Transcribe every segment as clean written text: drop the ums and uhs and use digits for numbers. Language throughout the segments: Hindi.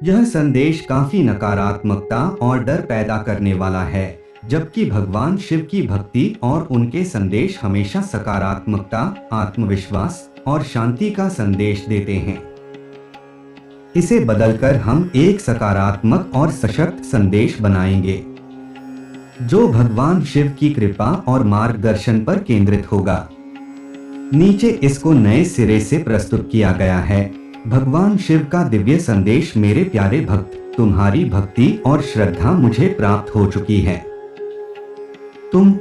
यह संदेश काफी नकारात्मकता और डर पैदा करने वाला है, जबकि भगवान शिव की भक्ति और उनके संदेश हमेशा सकारात्मकता, आत्मविश्वास और शांति का संदेश देते हैं। इसे बदलकर हम एक सकारात्मक और सशक्त संदेश बनाएंगे, जो भगवान शिव की कृपा और मार्गदर्शन पर केंद्रित होगा। नीचे इसको नए सिरे से प्रस्तुत किया गया है। भगवान शिव का दिव्य संदेश। मेरे प्यारे भक्त, तुम्हारी भक्ति और श्रद्धा मुझे प्राप्त हो चुकी है। तुम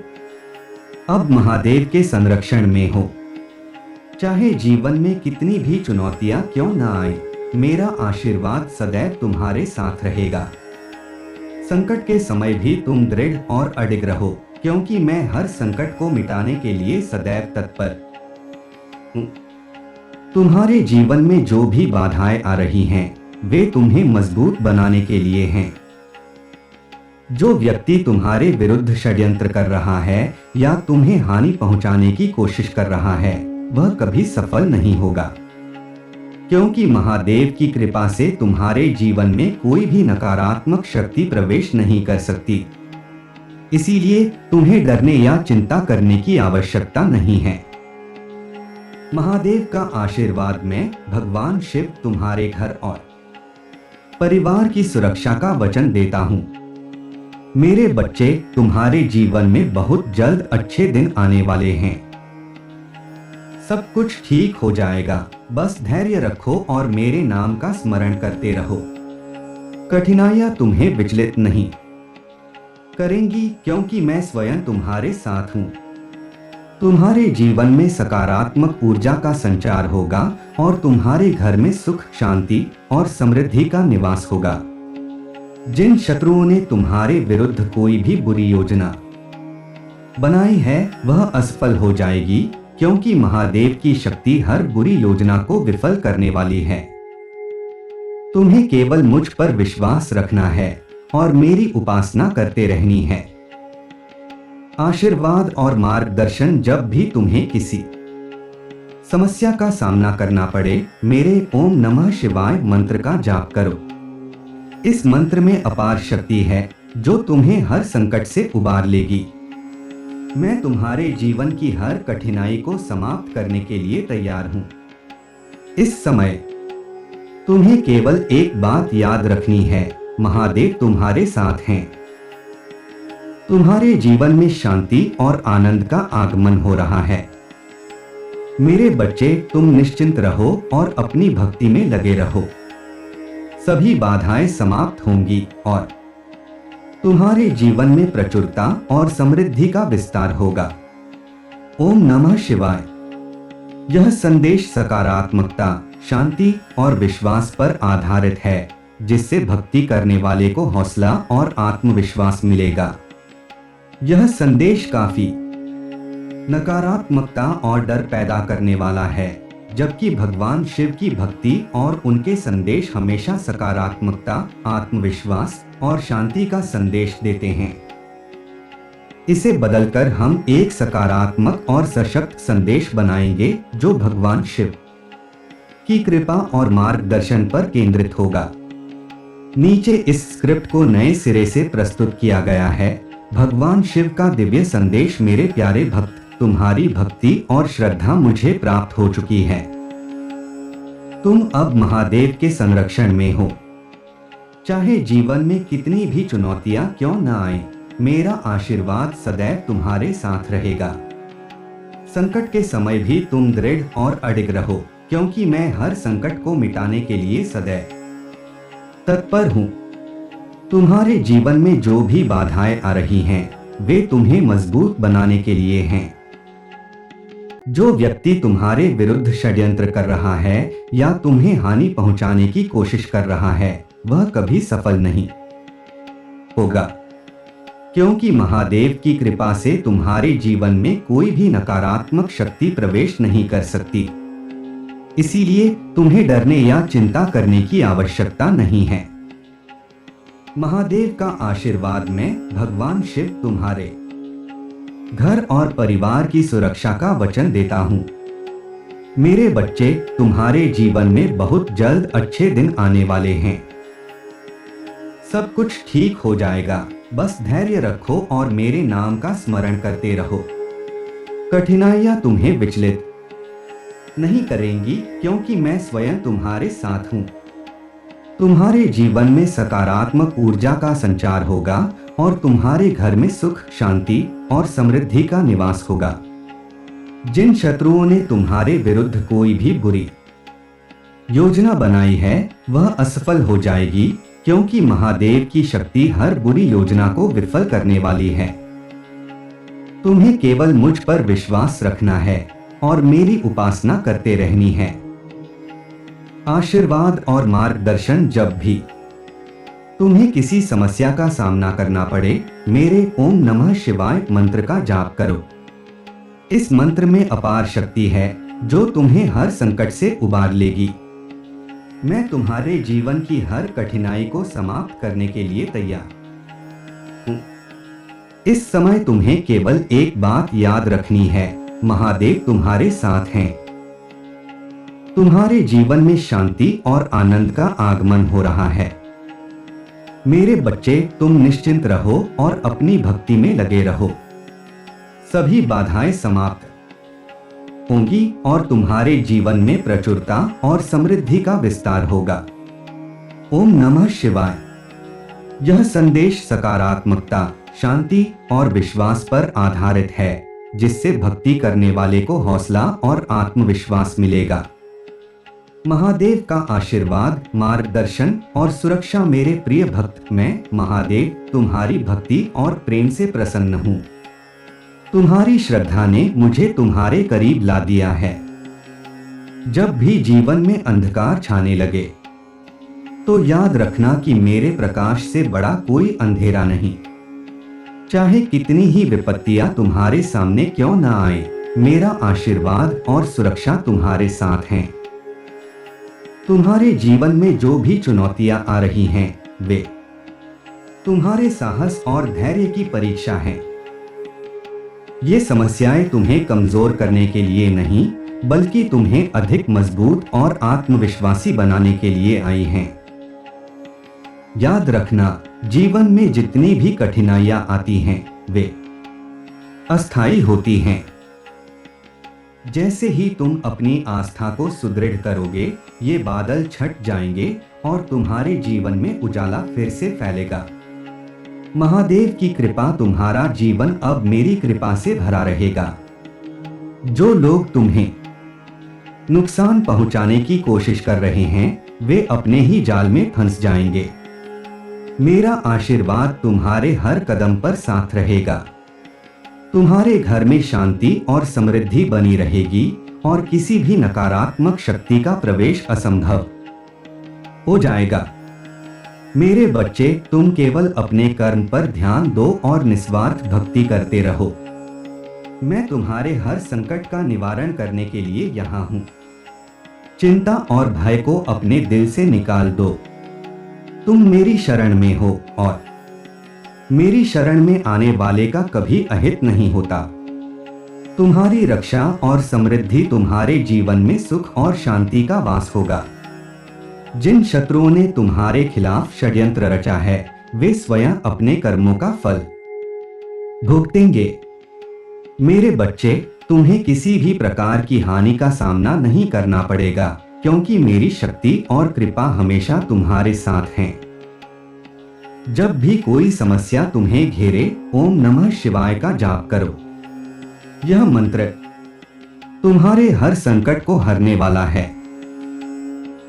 अब महादेव के संरक्षण में हो। चाहे जीवन में कितनी भी चुनौतियां क्यों न आए, मेरा आशीर्वाद सदैव तुम्हारे साथ रहेगा। संकट के समय भी तुम दृढ़ और अडिग रहो, क्योंकि मैं हर संकट को मिटाने के लिए सदैव तत्पर हूं। तुम्हारे जीवन में जो भी बाधाएं आ रही हैं, वे तुम्हें मजबूत बनाने के लिए हैं। जो व्यक्ति तुम्हारे विरुद्ध षड्यंत्र कर रहा है या तुम्हें हानि पहुंचाने की कोशिश कर रहा है, वह कभी सफल नहीं होगा, क्योंकि महादेव की कृपा से तुम्हारे जीवन में कोई भी नकारात्मक शक्ति प्रवेश नहीं कर सकती। इसीलिए तुम्हें डरने या चिंता करने की आवश्यकता नहीं है। महादेव का आशीर्वाद में भगवान शिव तुम्हारे घर और परिवार की सुरक्षा का वचन देता हूं। मेरे बच्चे, तुम्हारे जीवन में बहुत जल्द अच्छे दिन आने वाले हैं। सब कुछ ठीक हो जाएगा, बस धैर्य रखो और मेरे नाम का स्मरण करते रहो। कठिनाइयां तुम्हें विचलित नहीं करेंगी, क्योंकि मैं स्वयं तुम्हारे साथ हूं। तुम्हारे जीवन में सकारात्मक ऊर्जा का संचार होगा और तुम्हारे घर में सुख, शांति और समृद्धि का निवास होगा। जिन शत्रुओं ने तुम्हारे विरुद्ध कोई भी बुरी योजना बनाई है, वह असफल हो जाएगी, क्योंकि महादेव की शक्ति हर बुरी योजना को विफल करने वाली है। तुम्हें केवल मुझ पर विश्वास रखना है और मेरी उपासना करते रहनी है। आशीर्वाद और मार्गदर्शन जब भी तुम्हें किसी समस्या का सामना करना पड़े, मेरे ओम नमः शिवाय मंत्र का जाप करो। इस मंत्र में अपार शक्ति है, जो तुम्हें हर संकट से उबार लेगी। मैं तुम्हारे जीवन की हर कठिनाई को समाप्त करने के लिए तैयार हूं। इस समय तुम्हें केवल एक बात याद रखनी है, महादेव तुम्हारे साथ हैं। तुम्हारे जीवन में शांति और आनंद का आगमन हो रहा है। मेरे बच्चे, तुम निश्चिंत रहो और अपनी भक्ति में लगे रहो। सभी बाधाएं समाप्त होंगी और तुम्हारे जीवन में प्रचुरता और समृद्धि का विस्तार होगा। ओम नमः शिवाय। यह संदेश सकारात्मकता, शांति और विश्वास पर आधारित है, जिससे भक्ति करने वाले को हौसला और आत्मविश्वास मिलेगा। यह संदेश काफी नकारात्मकता और डर पैदा करने वाला है, जबकि भगवान शिव की भक्ति और उनके संदेश हमेशा सकारात्मकता, आत्मविश्वास और शांति का संदेश देते हैं। इसे बदलकर हम एक सकारात्मक और सशक्त संदेश बनाएंगे, जो भगवान शिव की कृपा और मार्गदर्शन पर केंद्रित होगा। नीचे इस स्क्रिप्ट को नए सिरे से प्रस्तुत किया गया है। भगवान शिव का दिव्य संदेश। मेरे प्यारे भक्त, तुम्हारी भक्ति और श्रद्धा मुझे प्राप्त हो चुकी है। तुम अब महादेव के संरक्षण में हो। चाहे जीवन में कितनी भी चुनौतियां क्यों न आए, मेरा आशीर्वाद सदैव तुम्हारे साथ रहेगा। संकट के समय भी तुम दृढ़ और अडिग रहो, क्योंकि मैं हर संकट को मिटाने के लिए सदैव तत्पर हूं। तुम्हारे जीवन में जो भी बाधाएं आ रही हैं, वे तुम्हें मजबूत बनाने के लिए हैं। जो व्यक्ति तुम्हारे विरुद्ध षड्यंत्र कर रहा है या तुम्हें हानि पहुंचाने की कोशिश कर रहा है, वह कभी सफल नहीं होगा, क्योंकि महादेव की कृपा से तुम्हारे जीवन में कोई भी नकारात्मक शक्ति प्रवेश नहीं कर सकती। इसीलिए तुम्हें डरने या चिंता करने की आवश्यकता नहीं है। महादेव का आशीर्वाद में भगवान शिव तुम्हारे घर और परिवार की सुरक्षा का वचन देता हूं। मेरे बच्चे, तुम्हारे जीवन में बहुत जल्द अच्छे दिन आने वाले हैं। सब कुछ ठीक हो जाएगा। बस धैर्य रखो और मेरे नाम का स्मरण करते रहो। कठिनाइयां तुम्हें विचलित नहीं करेंगी, क्योंकि मैं स्वयं तुम्हारे साथ हूं। तुम्हारे जीवन में सकारात्मक ऊर्जा का संचार होगा और तुम्हारे घर में सुख, शांति और समृद्धि का निवास होगा। जिन शत्रुओं ने तुम्हारे विरुद्ध कोई भी बुरी योजना बनाई है वह असफल हो जाएगी, क्योंकि महादेव की शक्ति हर बुरी योजना को विफल करने वाली है। तुम्हें केवल मुझ पर विश्वास रखना है और मेरी उपासना करते रहनी है। आशीर्वाद और मार्गदर्शन जब भी तुम्हें किसी समस्या का सामना करना पड़े, मेरे ओम नमः शिवाय मंत्र का जाप करो। इस मंत्र में अपार शक्ति है जो तुम्हें हर संकट से उबार लेगी। मैं तुम्हारे जीवन की हर कठिनाई को समाप्त करने के लिए तैयार हूं। इस समय तुम्हें केवल एक बात याद रखनी है, महादेव तुम्हारे साथ हैं। तुम्हारे जीवन में शांति और आनंद का आगमन हो रहा है। मेरे बच्चे, तुम निश्चिंत रहो और अपनी भक्ति में लगे रहो। सभी बाधाएं समाप्त होंगी और तुम्हारे जीवन में प्रचुरता और समृद्धि का विस्तार होगा। ओम नमः शिवाय। यह संदेश सकारात्मकता, शांति और विश्वास पर आधारित है, जिससे भक्ति करने वाले को हौसला और आत्मविश्वास मिलेगा। महादेव का आशीर्वाद, मार्गदर्शन और सुरक्षा मेरे प्रिय भक्त। मैं महादेव तुम्हारी भक्ति और प्रेम से प्रसन्न हूँ। तुम्हारी श्रद्धा ने मुझे तुम्हारे करीब ला दिया है। जब भी जीवन में अंधकार छाने लगे तो याद रखना कि मेरे प्रकाश से बड़ा कोई अंधेरा नहीं। चाहे कितनी ही विपत्तियां तुम्हारे सामने क्यों न आए, मेरा आशीर्वाद और सुरक्षा तुम्हारे साथ हैं। तुम्हारे जीवन में जो भी चुनौतियां आ रही हैं, वे तुम्हारे साहस और धैर्य की परीक्षा हैं। ये समस्याएं तुम्हें कमजोर करने के लिए नहीं, बल्कि तुम्हें अधिक मजबूत और आत्मविश्वासी बनाने के लिए आई हैं। याद रखना, जीवन में जितनी भी कठिनाइयां आती हैं, वे अस्थायी होती हैं। जैसे ही तुम अपनी आस्था को सुदृढ़ करोगे, ये बादल छट जाएंगे और तुम्हारे जीवन में उजाला फिर से फैलेगा। महादेव की कृपा, तुम्हारा जीवन अब मेरी कृपा से भरा रहेगा। जो लोग तुम्हें नुकसान पहुंचाने की कोशिश कर रहे हैं, वे अपने ही जाल में फंस जाएंगे। मेरा आशीर्वाद तुम्हारे हर कदम पर साथ रहेगा। तुम्हारे घर में शांति और समृद्धि बनी रहेगी और किसी भी नकारात्मक शक्ति का प्रवेश असंभव हो जाएगा। मेरे बच्चे, तुम केवल अपने कर्म पर ध्यान दो और निस्वार्थ भक्ति करते रहो। मैं तुम्हारे हर संकट का निवारण करने के लिए यहाँ हूँ। चिंता और भय को अपने दिल से निकाल दो। तुम मेरी शरण में हो और मेरी शरण में आने वाले का कभी अहित नहीं होता। तुम्हारी रक्षा और समृद्धि, तुम्हारे जीवन में सुख और शांति का वास होगा। जिन शत्रुओं ने तुम्हारे खिलाफ षड्यंत्र रचा है, वे स्वयं अपने कर्मों का फल भुगतेंगे। मेरे बच्चे, तुम्हें किसी भी प्रकार की हानि का सामना नहीं करना पड़ेगा, क्योंकि मेरी शक्ति और कृपा हमेशा तुम्हारे साथ हैं। जब भी कोई समस्या तुम्हें घेरे, ओम नमः शिवाय का जाप करो। यह मंत्र तुम्हारे हर संकट को हरने वाला है।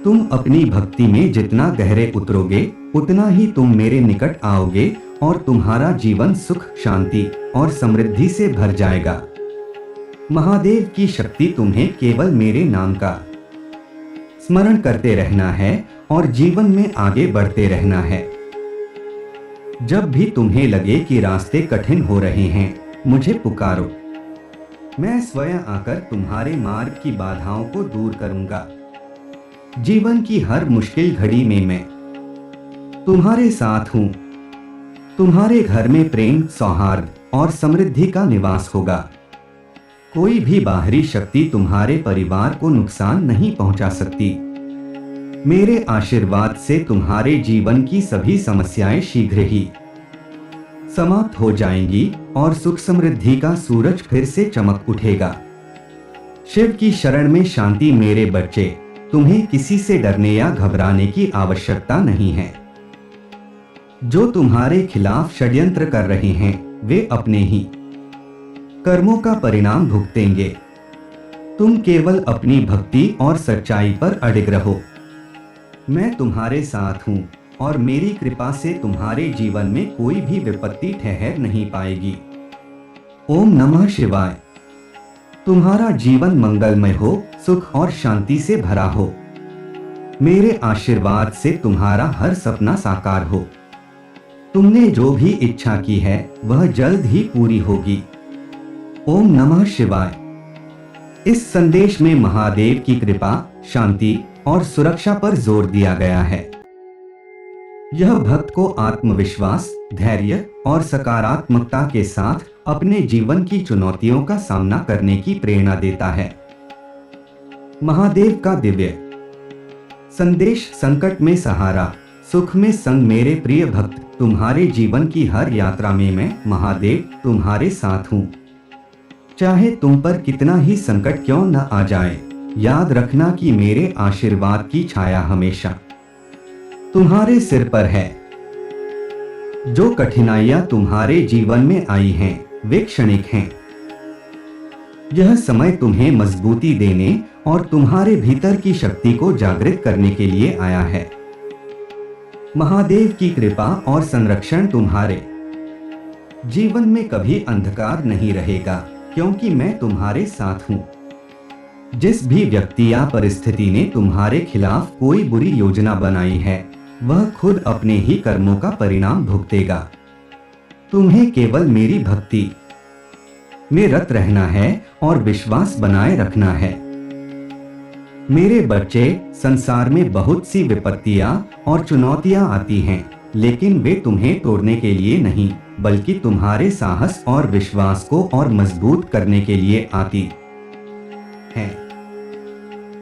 तुम अपनी भक्ति में जितना गहरे उतरोगे, उतना ही तुम मेरे निकट आओगे और तुम्हारा जीवन सुख, शांति और समृद्धि से भर जाएगा। महादेव की शक्ति तुम्हें केवल मेरे नाम का स्मरण करते रहना है और जीवन में आगे बढ़ते रहना है। जब भी तुम्हें लगे कि रास्ते कठिन हो रहे हैं, मुझे पुकारो। मैं स्वयं आकर तुम्हारे मार्ग की बाधाओं को दूर करूंगा। जीवन की हर मुश्किल घड़ी में मैं तुम्हारे साथ हूं। तुम्हारे घर में प्रेम, सौहार्द और समृद्धि का निवास होगा। कोई भी बाहरी शक्ति तुम्हारे परिवार को नुकसान नहीं पहुंचा सकती। मेरे आशीर्वाद से तुम्हारे जीवन की सभी समस्याएं शीघ्र ही समाप्त हो जाएंगी और सुख समृद्धि का सूरज फिर से चमक उठेगा। शिव की शरण में शांति मेरे बच्चे, तुम्हें किसी से डरने या घबराने की आवश्यकता नहीं है। जो तुम्हारे खिलाफ षड्यंत्र कर रहे हैं वे अपने ही कर्मों का परिणाम भुगतेंगे। तुम केवल अपनी भक्ति और सच्चाई पर अडिग रहो। मैं तुम्हारे साथ हूं और मेरी कृपा से तुम्हारे जीवन में कोई भी विपत्ति ठहर नहीं पाएगी। ओम नमः शिवाय। तुम्हारा जीवन मंगलमय हो, सुख और शांति से भरा हो। मेरे आशीर्वाद से तुम्हारा हर सपना साकार हो। तुमने जो भी इच्छा की है वह जल्द ही पूरी होगी। ओम नमः शिवाय। इस संदेश में महादेव की कृपा, शांति और सुरक्षा पर जोर दिया गया है। यह भक्त को आत्मविश्वास, धैर्य और सकारात्मकता के साथ अपने जीवन की चुनौतियों का सामना करने की प्रेरणा देता है। महादेव का दिव्य संदेश, संकट में सहारा, सुख में संग। मेरे प्रिय भक्त, तुम्हारे जीवन की हर यात्रा में मैं महादेव तुम्हारे साथ हूँ। चाहे तुम पर कितना ही संकट क्यों न आ जाए, याद रखना कि मेरे आशीर्वाद की छाया हमेशा तुम्हारे सिर पर है। जो कठिनाइयां तुम्हारे जीवन में आई हैं वे क्षणिक हैं। यह समय तुम्हें मजबूती देने और तुम्हारे भीतर की शक्ति को जागृत करने के लिए आया है। महादेव की कृपा और संरक्षण तुम्हारे जीवन में कभी अंधकार नहीं रहेगा, क्योंकि मैं तुम्हारे साथ हूं। जिस भी व्यक्ति या परिस्थिति ने तुम्हारे खिलाफ कोई बुरी योजना बनाई है वह खुद अपने ही कर्मों का परिणाम भुगतेगा। तुम्हें केवल मेरी भक्ति में रत रहना है और विश्वास बनाए रखना है। मेरे बच्चे, संसार में बहुत सी विपत्तियां और चुनौतियां आती हैं, लेकिन वे तुम्हें तोड़ने के लिए नहीं बल्कि तुम्हारे साहस और विश्वास को और मजबूत करने के लिए आती हैं।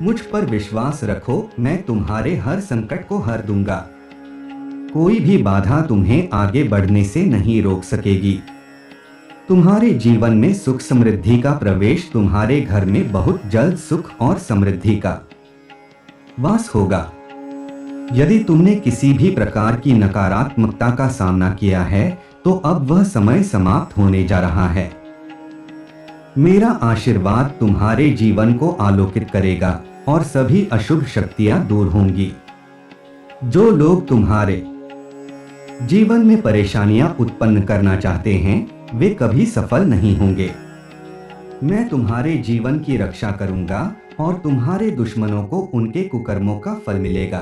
मुझ पर विश्वास रखो, मैं तुम्हारे हर संकट को हर दूंगा। कोई भी बाधा तुम्हें आगे बढ़ने से नहीं रोक सकेगी। तुम्हारे जीवन में सुख समृद्धि का प्रवेश, तुम्हारे घर में बहुत जल्द सुख और समृद्धि का वास होगा। यदि तुमने किसी भी प्रकार की नकारात्मकता का सामना किया है तो अब वह समय समाप्त होने जा रहा है। मेरा आशीर्वाद तुम्हारे जीवन को आलोकित करेगा और सभी अशुभ शक्तियां दूर होंगी। जो लोग तुम्हारे जीवन में परेशानियां उत्पन्न करना चाहते हैं वे कभी सफल नहीं होंगे। मैं तुम्हारे जीवन की रक्षा करूंगा और तुम्हारे दुश्मनों को उनके कुकर्मों का फल मिलेगा।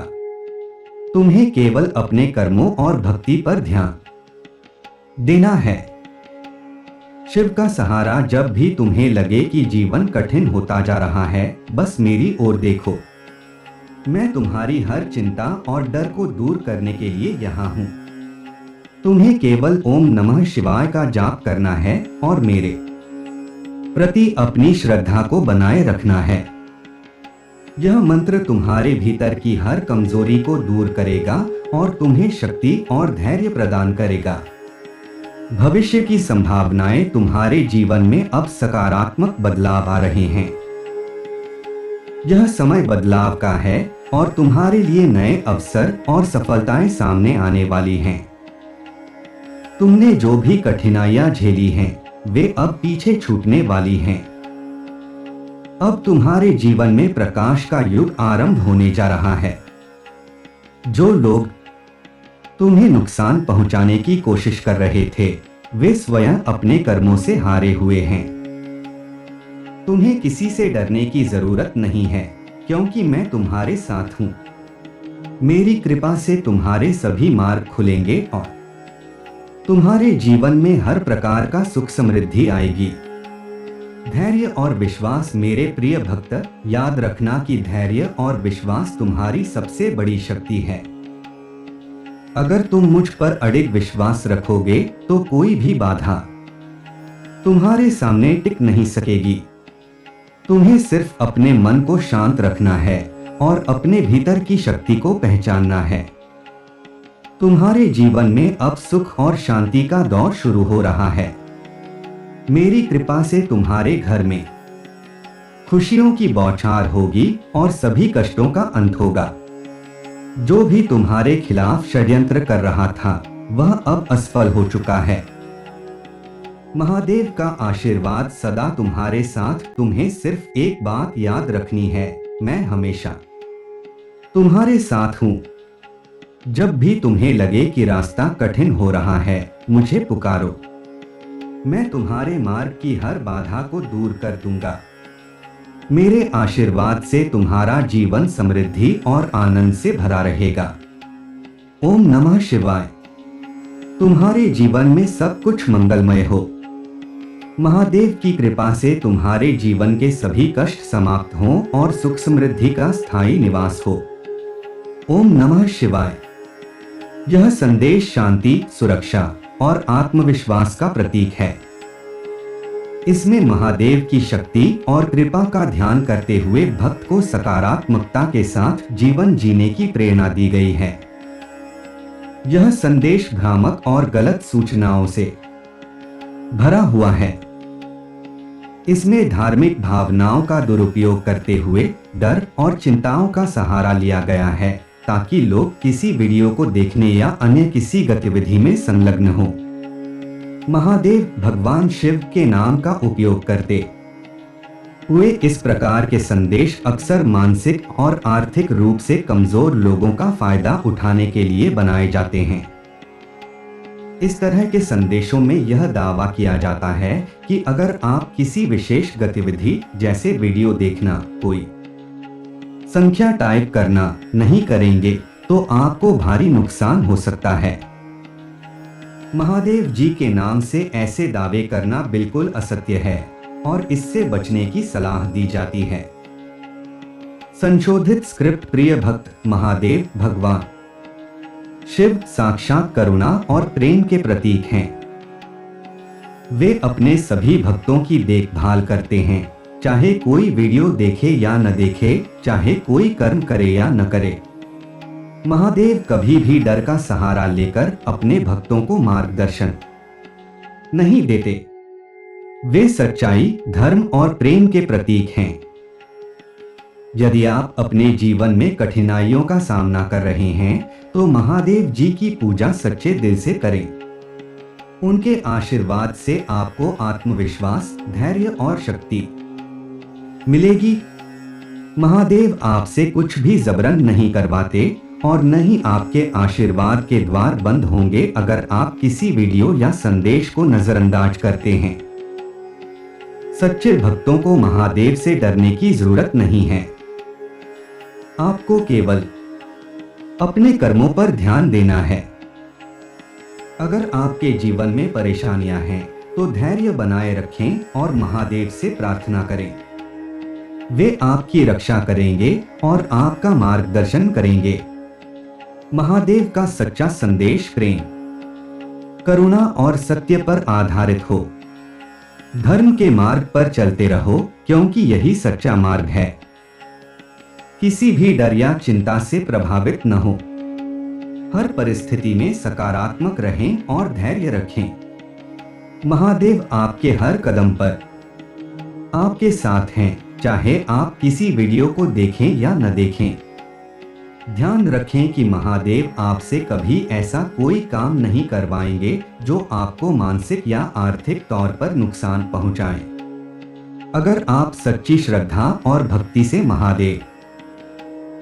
तुम्हें केवल अपने कर्मों और भक्ति पर ध्यान देना है। शिव का सहारा, जब भी तुम्हें लगे कि जीवन कठिन होता जा रहा है बस मेरी ओर देखो। मैं तुम्हारी हर चिंता और डर को दूर करने के लिए यहाँ हूँ। तुम्हें केवल ओम नमः शिवाय का जाप करना है और मेरे प्रति अपनी श्रद्धा को बनाए रखना है। यह मंत्र तुम्हारे भीतर की हर कमजोरी को दूर करेगा और तुम्हें शक्ति और धैर्य प्रदान करेगा। भविष्य की संभावनाएं तुम्हारे जीवन में अब सकारात्मक बदलाव आ रहे हैं। यह समय बदलाव का है और तुम्हारे लिए नए अवसर और सफलताएं सामने आने वाली हैं। तुमने जो भी कठिनाइयां झेली हैं वे अब पीछे छूटने वाली हैं। अब तुम्हारे जीवन में प्रकाश का युग आरंभ होने जा रहा है। जो लोग तुम्हें नुकसान पहुंचाने की कोशिश कर रहे थे वे स्वयं अपने कर्मों से हारे हुए हैं। तुम्हें किसी से डरने की जरूरत नहीं है, क्योंकि मैं तुम्हारे साथ हूं। मेरी कृपा से तुम्हारे सभी मार्ग खुलेंगे और तुम्हारे जीवन में हर प्रकार का सुख समृद्धि आएगी। धैर्य और विश्वास, मेरे प्रिय भक्त, याद रखना कि धैर्य और विश्वास तुम्हारी सबसे बड़ी शक्ति है। अगर तुम मुझ पर अडिग विश्वास रखोगे तो कोई भी बाधा तुम्हारे सामने टिक नहीं सकेगी। तुम्हें सिर्फ अपने मन को शांत रखना है और अपने भीतर की शक्ति को पहचानना है। तुम्हारे जीवन में अब सुख और शांति का दौर शुरू हो रहा है। मेरी कृपा से तुम्हारे घर में खुशियों की बौछार होगी और सभी कष्टों का अंत होगा। जो भी तुम्हारे खिलाफ षड्यंत्र कर रहा था वह अब असफल हो चुका है। महादेव का आशीर्वाद सदा तुम्हारे साथ। तुम्हें सिर्फ एक बात याद रखनी है, मैं हमेशा तुम्हारे साथ हूं। जब भी तुम्हें लगे कि रास्ता कठिन हो रहा है, मुझे पुकारो। मैं तुम्हारे मार्ग की हर बाधा को दूर कर दूंगा। मेरे आशीर्वाद से तुम्हारा जीवन समृद्धि और आनंद से भरा रहेगा। ओम नमः शिवाय। तुम्हारे जीवन में सब कुछ मंगलमय हो। महादेव की कृपा से तुम्हारे जीवन के सभी कष्ट समाप्त हों और सुख समृद्धि का स्थायी निवास हो। ओम नमः शिवाय। यह संदेश शांति, सुरक्षा और आत्मविश्वास का प्रतीक है। इसमें महादेव की शक्ति और कृपा का ध्यान करते हुए भक्त को सकारात्मकता के साथ जीवन जीने की प्रेरणा दी गई है। यह संदेश भ्रामक और गलत सूचनाओं से भरा हुआ है। इसमें धार्मिक भावनाओं का दुरुपयोग करते हुए डर और चिंताओं का सहारा लिया गया है ताकि लोग किसी वीडियो को देखने या अन्य किसी गतिविधि में संलग्न हो। महादेव भगवान शिव के नाम का उपयोग करते हुए इस प्रकार के संदेश अक्सर मानसिक और आर्थिक रूप से कमजोर लोगों का फायदा उठाने के लिए बनाए जाते हैं। इस तरह के संदेशों में यह दावा किया जाता है कि अगर आप किसी विशेष गतिविधि जैसे वीडियो देखना, कोई संख्या टाइप करना नहीं करेंगे तो आपको भारी नुकसान हो सकता है। महादेव जी के नाम से ऐसे दावे करना बिल्कुल असत्य है और इससे बचने की सलाह दी जाती है। संशोधित स्क्रिप्ट। प्रिय भक्त, महादेव भगवान शिव साक्षात करुणा और प्रेम के प्रतीक हैं। वे अपने सभी भक्तों की देखभाल करते हैं, चाहे कोई वीडियो देखे या न देखे, चाहे कोई कर्म करे या न करे। महादेव कभी भी डर का सहारा लेकर अपने भक्तों को मार्गदर्शन नहीं देते। वे सच्चाई, धर्म और प्रेम के प्रतीक हैं। यदि आप अपने जीवन में कठिनाइयों का सामना कर रहे हैं तो महादेव जी की पूजा सच्चे दिल से करें। उनके आशीर्वाद से आपको आत्मविश्वास, धैर्य और शक्ति मिलेगी। महादेव आपसे कुछ भी जबरन नहीं करवाते और न ही आपके आशीर्वाद के द्वार बंद होंगे अगर आप किसी वीडियो या संदेश को नजरअंदाज करते हैं। सच्चे भक्तों को महादेव से डरने की जरूरत नहीं है। आपको केवल अपने कर्मों पर ध्यान देना है। अगर आपके जीवन में परेशानियां हैं तो धैर्य बनाए रखें और महादेव से प्रार्थना करें। वे आपकी रक्षा करेंगे और आपका मार्गदर्शन करेंगे। महादेव का सच्चा संदेश प्रेम, करुणा और सत्य पर आधारित हो। धर्म के मार्ग पर चलते रहो क्योंकि यही सच्चा मार्ग है। किसी भी डर या चिंता से प्रभावित न हो। हर परिस्थिति में सकारात्मक रहें और धैर्य रखें। महादेव आपके हर कदम पर आपके साथ हैं, चाहे आप किसी वीडियो को देखें या न देखें। ध्यान रखें कि महादेव आपसे कभी ऐसा कोई काम नहीं करवाएंगे जो आपको मानसिक या आर्थिक तौर पर नुकसान पहुंचाए। अगर आप सच्ची श्रद्धा और भक्ति से महादेव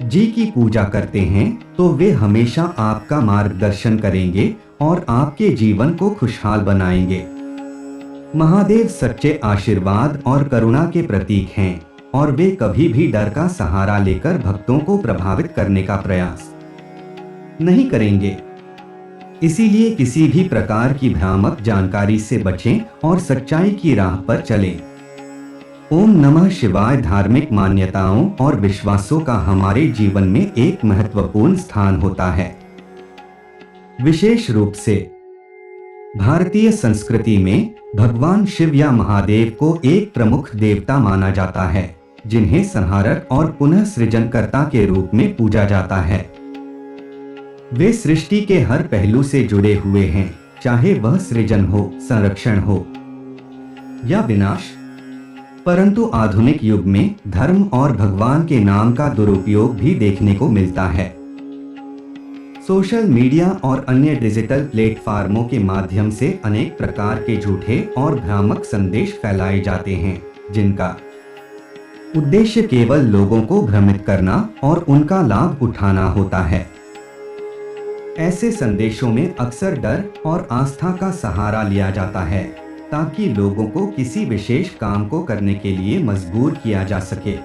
जी की पूजा करते हैं तो वे हमेशा आपका मार्गदर्शन करेंगे और आपके जीवन को खुशहाल बनाएंगे। महादेव सच्चे आशीर्वाद और करुणा के प्रतीक हैं और वे कभी भी डर का सहारा लेकर भक्तों को प्रभावित करने का प्रयास नहीं करेंगे। इसीलिए किसी भी प्रकार की भ्रामक जानकारी से बचें और सच्चाई की राह पर चलें। ओम नमः शिवाय। धार्मिक मान्यताओं और विश्वासों का हमारे जीवन में एक महत्वपूर्ण स्थान होता है। विशेष रूप से भारतीय संस्कृति में भगवान शिव या महादेव को एक प्रमुख देवता माना जाता है। जिन्हें संहारक और पुनः सृजनकर्ता के रूप में पूजा जाता है। वे सृष्टि के हर पहलू से जुड़े हुए हैं, चाहे वह सृजन हो, संरक्षण हो या विनाश। परंतु आधुनिक युग में धर्म और भगवान के नाम का दुरुपयोग भी देखने को मिलता है। सोशल मीडिया और अन्य डिजिटल प्लेटफार्मों के माध्यम से अनेक प्रकार के झूठे और भ्रामक संदेश फैलाए जाते हैं, जिनका उद्देश्य केवल लोगों को भ्रमित करना और उनका लाभ उठाना होता है। ऐसे संदेशों में अक्सर डर और आस्था का सहारा लिया जाता है, ताकि लोगों को किसी विशेष काम को करने के लिए मजबूर किया जा सके।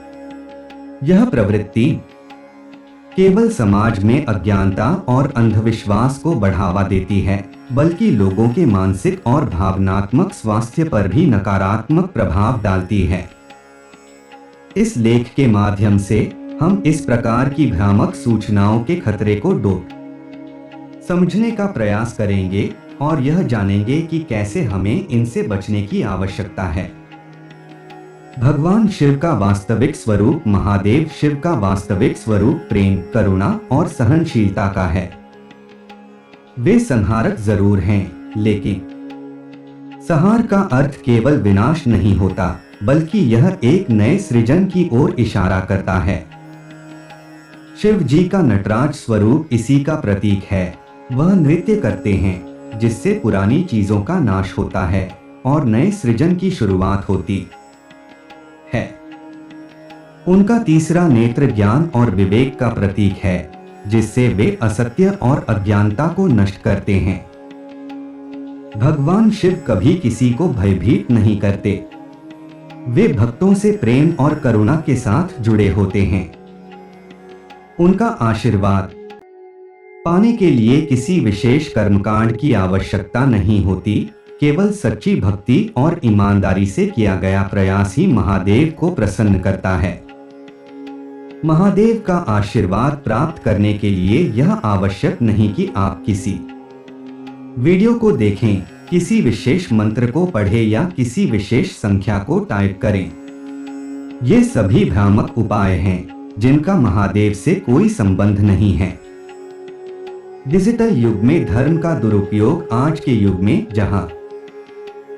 यह प्रवृत्ति केवल समाज में अज्ञानता और अंधविश्वास को बढ़ावा देती है, बल्कि लोगों के मानसिक और भावनात्मक स्वास्थ्य पर भी नकारात्मक प्रभाव डालती है। इस लेख के माध्यम से हम इस प्रकार की भ्रामक सूचनाओं के खतरे को समझने का प्रयास करेंगे और यह जानेंगे कि कैसे हमें इनसे बचने की आवश्यकता है। भगवान शिव का वास्तविक स्वरूप महादेव शिव का वास्तविक स्वरूप प्रेम, करुणा और सहनशीलता का है। वे संहारक जरूर हैं, लेकिन संहार का अर्थ केवल विनाश नहीं होता, बल्कि यह एक नए सृजन की ओर इशारा करता है। शिव जी का नटराज स्वरूप इसी का प्रतीक है। वह नृत्य करते हैं, जिससे पुरानी चीजों का नाश होता है और नए सृजन की शुरुआत होती है। उनका तीसरा नेत्र ज्ञान और विवेक का प्रतीक है, जिससे वे असत्य और अज्ञानता को नष्ट करते हैं। भगवान शिव कभी किसी को भयभीत नहीं करते। वे भक्तों से प्रेम और करुणा के साथ जुड़े होते हैं। उनका आशीर्वाद पाने के लिए किसी विशेष कर्मकांड की आवश्यकता नहीं होती, केवल सच्ची भक्ति और ईमानदारी से किया गया प्रयास ही महादेव को प्रसन्न करता है। महादेव का आशीर्वाद प्राप्त करने के लिए यह आवश्यक नहीं कि आप किसी वीडियो को देखें, किसी विशेष मंत्र को पढ़ें या किसी विशेष संख्या को टाइप करें। ये सभी भ्रामक उपाय हैं, जिनका महादेव से कोई संबंध नहीं है। डिजिटल युग में धर्म का दुरुपयोग आज के युग में, जहां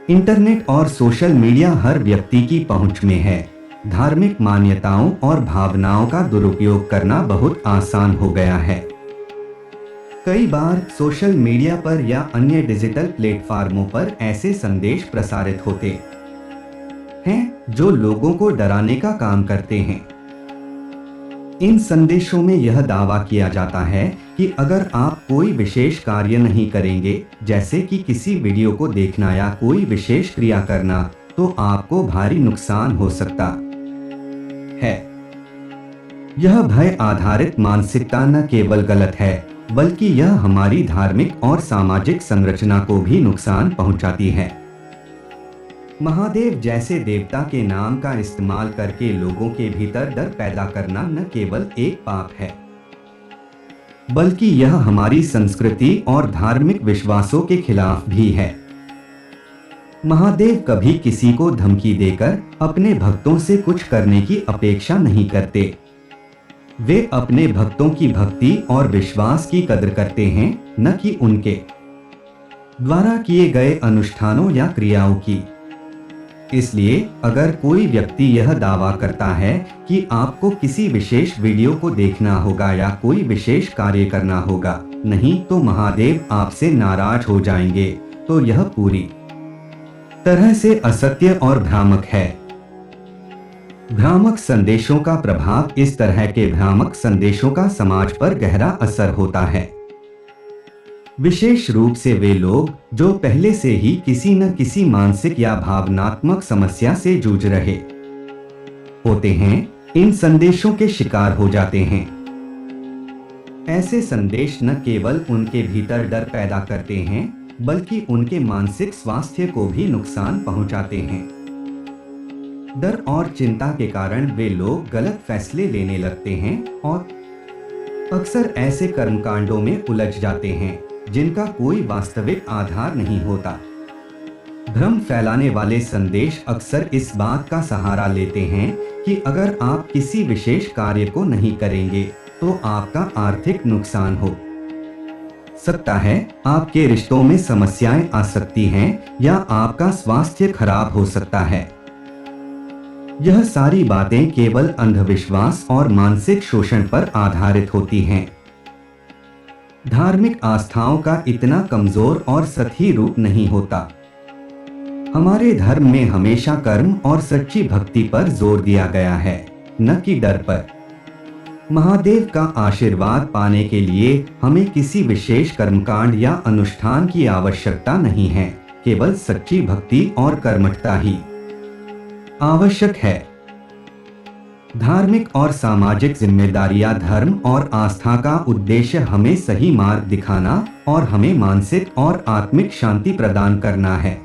इंटरनेट और सोशल मीडिया हर व्यक्ति की पहुंच में है, धार्मिक मान्यताओं और भावनाओं का दुरुपयोग करना बहुत आसान हो गया है। कई बार सोशल मीडिया पर या अन्य डिजिटल प्लेटफार्मों पर ऐसे संदेश प्रसारित होते हैं जो लोगों को डराने का काम करते हैं। इन संदेशों में यह दावा किया जाता है कि अगर आप कोई विशेष कार्य नहीं करेंगे, जैसे कि किसी वीडियो को देखना या कोई विशेष क्रिया करना, तो आपको भारी नुकसान हो सकता है। यह भय आधारित मानसिकता न केवल गलत है, बल्कि यह हमारी धार्मिक और सामाजिक संरचना को भी नुकसान पहुंचाती है। महादेव जैसे देवता के नाम का इस्तेमाल करके लोगों के भीतर डर पैदा करना न केवल एक पाप है, बल्कि यह हमारी संस्कृति और धार्मिक विश्वासों के खिलाफ भी है। महादेव कभी किसी को धमकी देकर अपने भक्तों से कुछ करने की अपेक्षा नहीं करते। वे अपने भक्तों की भक्ति और विश्वास की कदर करते हैं, न कि उनके द्वारा किए गए अनुष्ठानों या क्रियाओं की। इसलिए अगर कोई व्यक्ति यह दावा करता है कि आपको किसी विशेष वीडियो को देखना होगा या कोई विशेष कार्य करना होगा, नहीं तो महादेव आपसे नाराज हो जाएंगे, तो यह पूरी तरह से असत्य और भ्रामक है। भ्रामक संदेशों का प्रभाव इस तरह के भ्रामक संदेशों का समाज पर गहरा असर होता है। विशेष रूप से वे लोग जो पहले से ही किसी न किसी मानसिक या भावनात्मक समस्या से जूझ रहे होते हैं, इन संदेशों के शिकार हो जाते हैं। ऐसे संदेश न केवल उनके भीतर डर पैदा करते हैं, बल्कि उनके मानसिक स्वास्थ्य को भी नुकसान पहुंचाते हैं। डर और चिंता के कारण वे लोग गलत फैसले लेने लगते हैं और अक्सर ऐसे कर्मकांडों में उलझ जाते हैं जिनका कोई वास्तविक आधार नहीं होता। भ्रम फैलाने वाले संदेश अक्सर इस बात का सहारा लेते हैं कि अगर आप किसी विशेष कार्य को नहीं करेंगे तो आपका आर्थिक नुकसान हो सकता है, आपके रिश्तों में समस्याएं आ सकती हैं या आपका स्वास्थ्य खराब हो सकता है। यह सारी बातें केवल अंधविश्वास और मानसिक शोषण पर आधारित होती हैं। धार्मिक आस्थाओं का इतना कमजोर और सही रूप नहीं होता। हमारे धर्म में हमेशा कर्म और सच्ची भक्ति पर जोर दिया गया है, न कि डर पर। महादेव का आशीर्वाद पाने के लिए हमें किसी विशेष कर्मकांड या अनुष्ठान की आवश्यकता नहीं है, केवल सच्ची भक्ति और कर्मठता ही आवश्यक है। धार्मिक और सामाजिक जिम्मेदारियां धर्म और आस्था का उद्देश्य हमें सही मार्ग दिखाना और हमें मानसिक और आत्मिक शांति प्रदान करना है।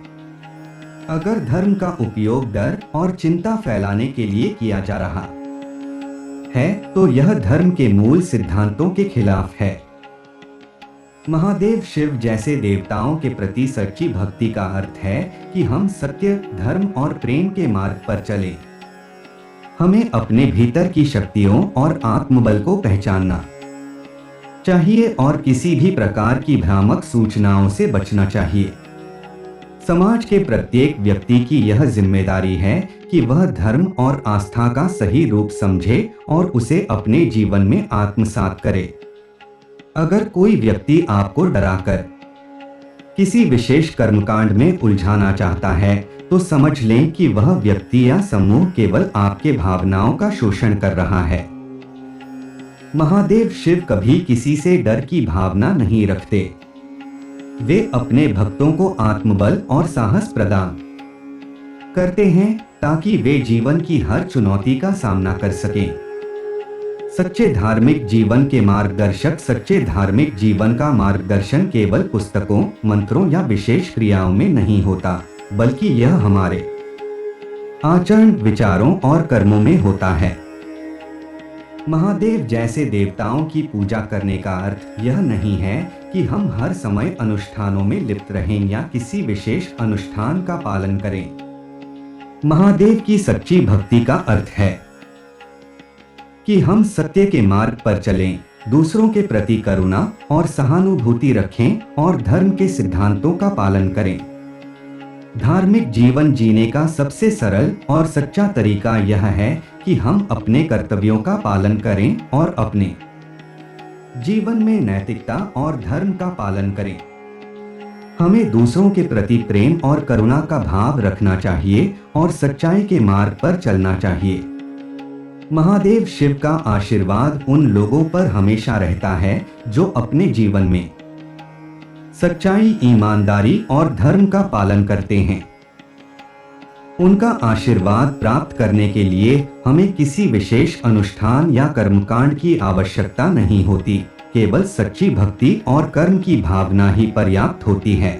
अगर धर्म का उपयोग डर और चिंता फैलाने के लिए किया जा रहा है तो यह धर्म के मूल सिद्धांतों के खिलाफ है। महादेव शिव जैसे देवताओं के प्रति सच्ची भक्ति का अर्थ है कि हम सत्य, धर्म और प्रेम के मार्ग पर चलें। हमें अपने भीतर की शक्तियों और आत्मबल को पहचानना चाहिए और किसी भी प्रकार की भ्रामक सूचनाओं से बचना चाहिए। समाज के प्रत्येक व्यक्ति की यह जिम्मेदारी है कि वह धर्म और आस्था का सही रूप समझे और उसे अपने जीवन में आत्मसात करे। अगर कोई व्यक्ति आपको डराकर किसी विशेष कर्मकांड में उलझाना चाहता है तो समझ लें कि वह व्यक्ति या समूह केवल आपके भावनाओं का शोषण कर रहा है। महादेव शिव कभी किसी से डर की भावना नहीं रखते। वे अपने भक्तों को आत्मबल और साहस प्रदान करते हैं ताकि वे जीवन की हर चुनौती का सामना कर सकें। सच्चे धार्मिक जीवन के मार्गदर्शक सच्चे धार्मिक जीवन का मार्गदर्शन केवल पुस्तकों, मंत्रों या विशेष क्रियाओं में नहीं होता, बल्कि यह हमारे आचरण, विचारों और कर्मों में होता है। महादेव जैसे देवताओं की पूजा करने का अर्थ यह नहीं है कि हम हर समय अनुष्ठानों में लिप्त रहें या किसी विशेष अनुष्ठान का पालन करें। महादेव की सच्ची भक्ति का अर्थ है कि हम सत्य के मार्ग पर चलें, दूसरों के प्रति करुणा और सहानुभूति रखें और धर्म के सिद्धांतों का पालन करें। धार्मिक जीवन जीने का सबसे सरल और सच्चा तरीका यह है कि हम अपने कर्तव्यों का पालन करें और अपने जीवन में नैतिकता और धर्म का पालन करें। हमें दूसरों के प्रति प्रेम और करुणा का भाव रखना चाहिए और सच्चाई के मार्ग पर चलना चाहिए। महादेव शिव का आशीर्वाद उन लोगों पर हमेशा रहता है जो अपने जीवन में सच्चाई, ईमानदारी और धर्म का पालन करते हैं। उनका आशीर्वाद प्राप्त करने के लिए हमें किसी विशेष अनुष्ठान या कर्मकांड की आवश्यकता नहीं होती, केवल सच्ची भक्ति और कर्म की भावना ही पर्याप्त होती है।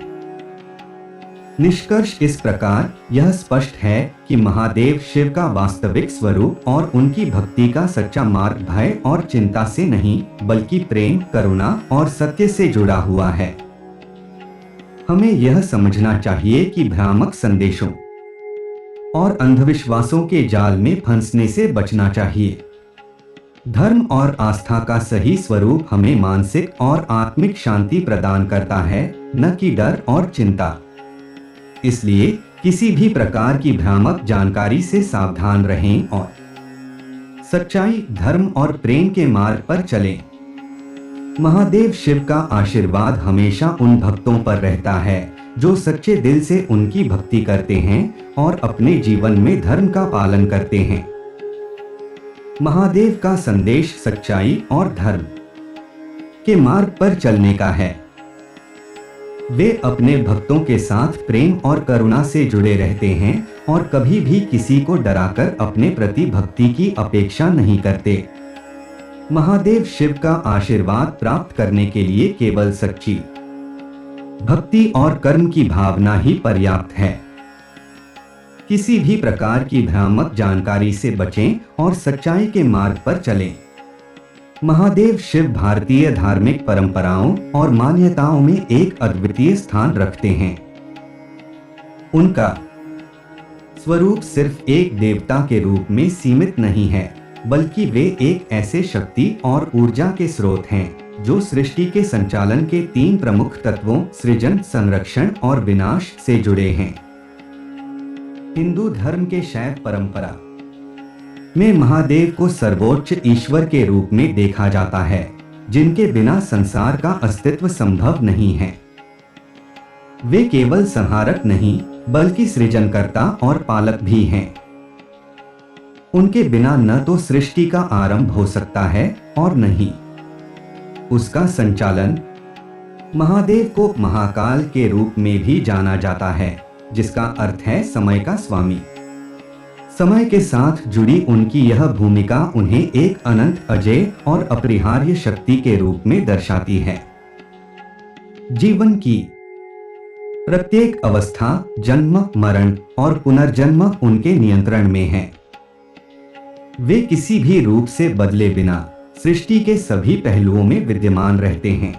निष्कर्ष इस प्रकार यह स्पष्ट है कि महादेव शिव का वास्तविक स्वरूप और उनकी भक्ति का सच्चा मार्ग भय और चिंता से नहीं, बल्कि प्रेम, करुणा और सत्य से जुड़ा हुआ है। हमें यह समझना चाहिए कि भ्रामक संदेशों और अंधविश्वासों के जाल में फंसने से बचना चाहिए। धर्म और आस्था का सही स्वरूप हमें मानसिक और आत्मिक शांति प्रदान करता है, न कि डर और चिंता। इसलिए किसी भी प्रकार की भ्रामक जानकारी से सावधान रहें और सच्चाई, धर्म और प्रेम के मार्ग पर चलें। महादेव शिव का आशीर्वाद हमेशा उन भक्तों पर रहता है जो सच्चे दिल से उनकी भक्ति करते हैं और अपने जीवन में धर्म का पालन करते हैं। महादेव का संदेश सच्चाई और धर्म के मार्ग पर चलने का है। वे अपने भक्तों के साथ प्रेम और करुणा से जुड़े रहते हैं और कभी भी किसी को डराकर अपने प्रति भक्ति की अपेक्षा नहीं करते। महादेव शिव का आशीर्वाद प्राप्त करने के लिए केवल सच्ची भक्ति और कर्म की भावना ही पर्याप्त है। किसी भी प्रकार की भ्रामक जानकारी से बचें और सच्चाई के मार्ग पर चलें। महादेव शिव भारतीय धार्मिक परंपराओं और मान्यताओं में एक अद्वितीय स्थान रखते हैं। उनका स्वरूप सिर्फ एक देवता के रूप में सीमित नहीं है, बल्कि वे एक ऐसे शक्ति और ऊर्जा के स्रोत हैं जो सृष्टि के संचालन के 3 प्रमुख तत्वों सृजन, संरक्षण और विनाश से जुड़े हैं। हिंदू धर्म के शैव परंपरा में महादेव को सर्वोच्च ईश्वर के रूप में देखा जाता है, जिनके बिना संसार का अस्तित्व संभव नहीं है। वे केवल संहारक नहीं, बल्कि सृजनकर्ता और पालक भी हैं। उनके बिना न तो सृष्टि का आरंभ हो सकता है और न ही उसका संचालन। महादेव को महाकाल के रूप में भी जाना जाता है, जिसका अर्थ है समय का स्वामी। समय के साथ जुड़ी उनकी यह भूमिका उन्हें एक अनंत, अजेय और अपरिहार्य शक्ति के रूप में दर्शाती है। जीवन की प्रत्येक अवस्था, जन्म, मरण और पुनर्जन्म उनके नियंत्रण में है। वे किसी भी रूप से बदले बिना सृष्टि के सभी पहलुओं में विद्यमान रहते हैं।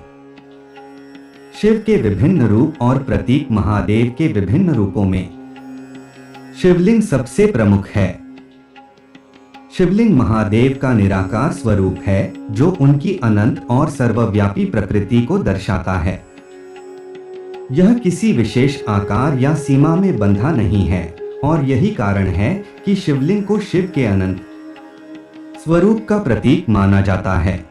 शिव के विभिन्न रूप और प्रतीक। महादेव के विभिन्न रूपों में शिवलिंग सबसे प्रमुख है। शिवलिंग महादेव का निराकार स्वरूप है, जो उनकी अनंत और सर्वव्यापी प्रकृति को दर्शाता है। यह किसी विशेष आकार या सीमा में बंधा नहीं है, और यही कारण है कि शिवलिंग को शिव के अनंत स्वरूप का प्रतीक माना जाता है।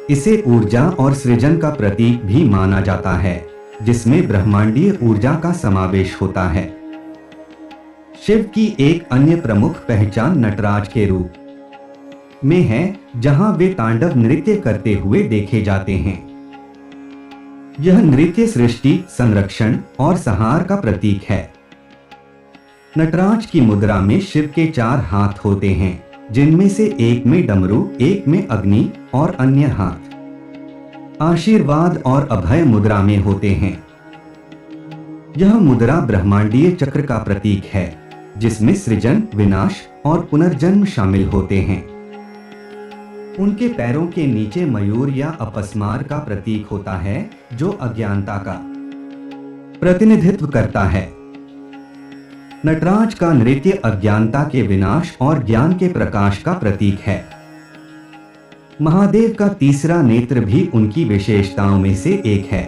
इसे ऊर्जा और सृजन का प्रतीक भी माना जाता है, जिसमें ब्रह्मांडीय ऊर्जा का समावेश होता है। शिव की एक अन्य प्रमुख पहचान नटराज के रूप में है, जहां वे तांडव नृत्य करते हुए देखे जाते हैं। यह नृत्य सृष्टि, संरक्षण और संहार का प्रतीक है। नटराज की मुद्रा में शिव के 4 हाथ होते हैं, जिनमें से एक में डमरू, एक में अग्नि और अन्य हाथ आशीर्वाद और अभय मुद्रा में होते हैं। यह मुद्रा ब्रह्मांडीय चक्र का प्रतीक है, जिसमें सृजन, विनाश और पुनर्जन्म शामिल होते हैं। उनके पैरों के नीचे मयूर या अपस्मार का प्रतीक होता है, जो अज्ञानता का प्रतिनिधित्व करता है। नटराज का नृत्य अज्ञानता के विनाश और ज्ञान के प्रकाश का प्रतीक है। महादेव का तीसरा नेत्र भी उनकी विशेषताओं में से एक है।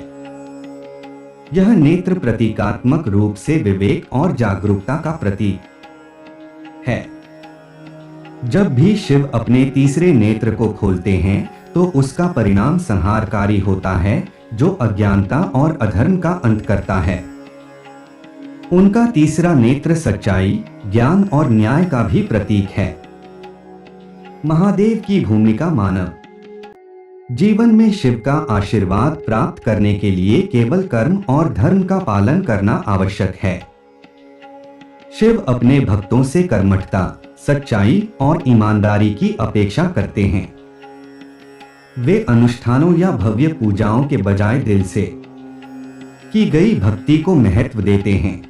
यह नेत्र प्रतीकात्मक रूप से विवेक और जागरूकता का प्रतीक है। जब भी शिव अपने तीसरे नेत्र को खोलते हैं, तो उसका परिणाम संहारकारी होता है, जो अज्ञानता और अधर्म का अंत करता है। उनका तीसरा नेत्र सच्चाई, ज्ञान और न्याय का भी प्रतीक है। महादेव की भूमिका मानव जीवन में शिव का आशीर्वाद प्राप्त करने के लिए केवल कर्म और धर्म का पालन करना आवश्यक है। शिव अपने भक्तों से कर्मठता, सच्चाई और ईमानदारी की अपेक्षा करते हैं। वे अनुष्ठानों या भव्य पूजाओं के बजाय दिल से की गई भक्ति को महत्व देते हैं।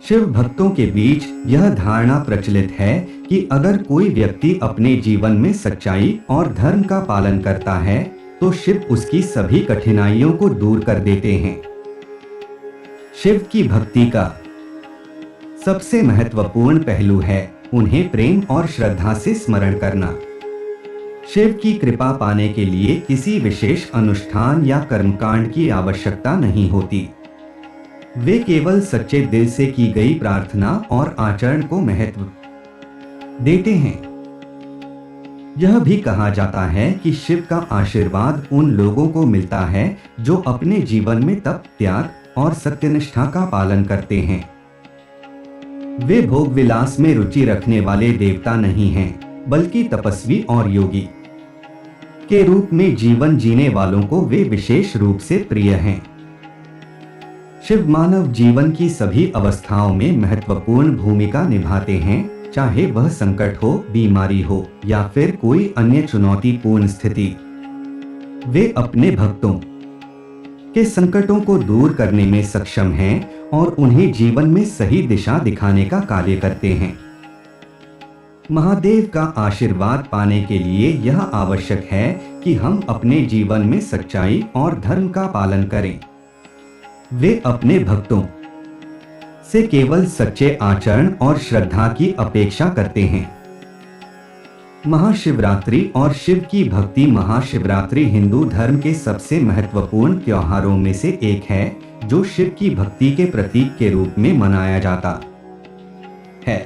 शिव भक्तों के बीच यह धारणा प्रचलित है कि अगर कोई व्यक्ति अपने जीवन में सच्चाई और धर्म का पालन करता है, तो शिव उसकी सभी कठिनाइयों को दूर कर देते हैं। शिव की भक्ति का सबसे महत्वपूर्ण पहलू है उन्हें प्रेम और श्रद्धा से स्मरण करना। शिव की कृपा पाने के लिए किसी विशेष अनुष्ठान या कर्मकांड की आवश्यकता नहीं होती। वे केवल सच्चे दिल से की गई प्रार्थना और आचरण को महत्व देते हैं। यह भी कहा जाता है कि शिव का आशीर्वाद उन लोगों को मिलता है जो अपने जीवन में तप, त्याग और सत्यनिष्ठा का पालन करते हैं। वे भोग विलास में रुचि रखने वाले देवता नहीं हैं, बल्कि तपस्वी और योगी के रूप में जीवन जीने वालों को वे विशेष रूप से प्रिय हैं। शिव मानव जीवन की सभी अवस्थाओं में महत्वपूर्ण भूमिका निभाते हैं, चाहे वह संकट हो, बीमारी हो या फिर कोई अन्य चुनौतीपूर्ण स्थिति। वे अपने भक्तों के संकटों को दूर करने में सक्षम हैं और उन्हें जीवन में सही दिशा दिखाने का कार्य करते हैं। महादेव का आशीर्वाद पाने के लिए यह आवश्यक है कि हम अपने जीवन में सच्चाई और धर्म का पालन करें। वे अपने भक्तों से केवल सच्चे आचरण और श्रद्धा की अपेक्षा करते हैं। महाशिवरात्रि और शिव की भक्ति। महाशिवरात्रि हिंदू धर्म के सबसे महत्वपूर्ण त्योहारों में से एक है, जो शिव की भक्ति के प्रतीक के रूप में मनाया जाता है।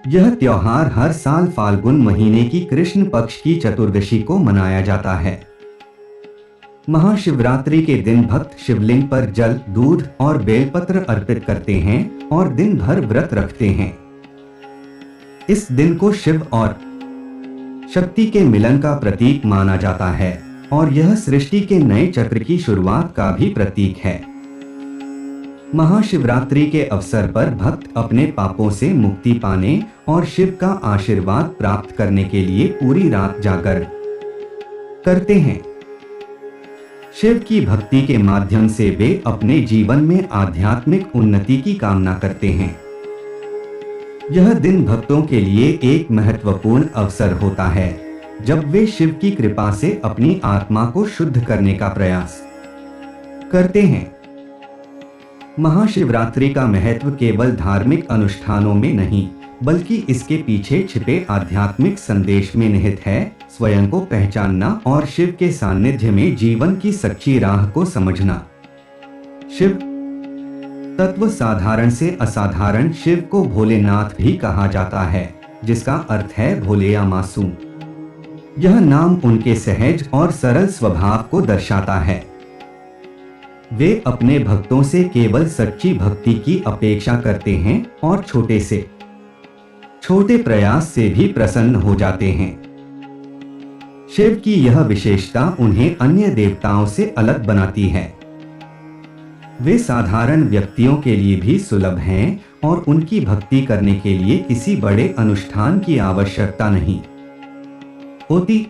यह त्योहार हर साल फाल्गुन महीने की कृष्ण पक्ष की चतुर्दशी को मनाया जाता है। महाशिवरात्रि के दिन भक्त शिवलिंग पर जल, दूध और बेलपत्र अर्पित करते हैं और दिन भर व्रत रखते हैं। इस दिन को शिव और शक्ति के मिलन का प्रतीक माना जाता है और यह सृष्टि के नए चक्र की शुरुआत का भी प्रतीक है। महाशिवरात्रि के अवसर पर भक्त अपने पापों से मुक्ति पाने और शिव का आशीर्वाद प्राप्त करने के लिए पूरी रात जागरण करते हैं। शिव की भक्ति के माध्यम से वे अपने जीवन में आध्यात्मिक उन्नति की कामना करते हैं। यह दिन भक्तों के लिए एक महत्वपूर्ण अवसर होता है, जब वे शिव की कृपा से अपनी आत्मा को शुद्ध करने का प्रयास करते हैं। महाशिवरात्रि का महत्व केवल धार्मिक अनुष्ठानों में नहीं, बल्कि इसके पीछे छिपे आध्यात्मिक संदेश में निहित है। स्वयं को पहचानना और शिव के सानिध्य में जीवन की सच्ची राह को समझना। शिव तत्व साधारण से असाधारण। शिव को भोलेनाथ भी कहा जाता है, जिसका अर्थ है भोले या मासूम। यह नाम उनके सहज और सरल स्वभाव को दर्शाता है। वे अपने भक्तों से केवल सच्ची भक्ति की अपेक्षा करते हैं और छोटे से छोटे प्रयास से भी प्रसन्न हो जाते हैं। शिव की यह विशेषता उन्हें अन्य देवताओं से अलग बनाती है। वे साधारण व्यक्तियों के लिए भी सुलभ हैं और उनकी भक्ति करने के लिए किसी बड़े अनुष्ठान की आवश्यकता नहीं होती।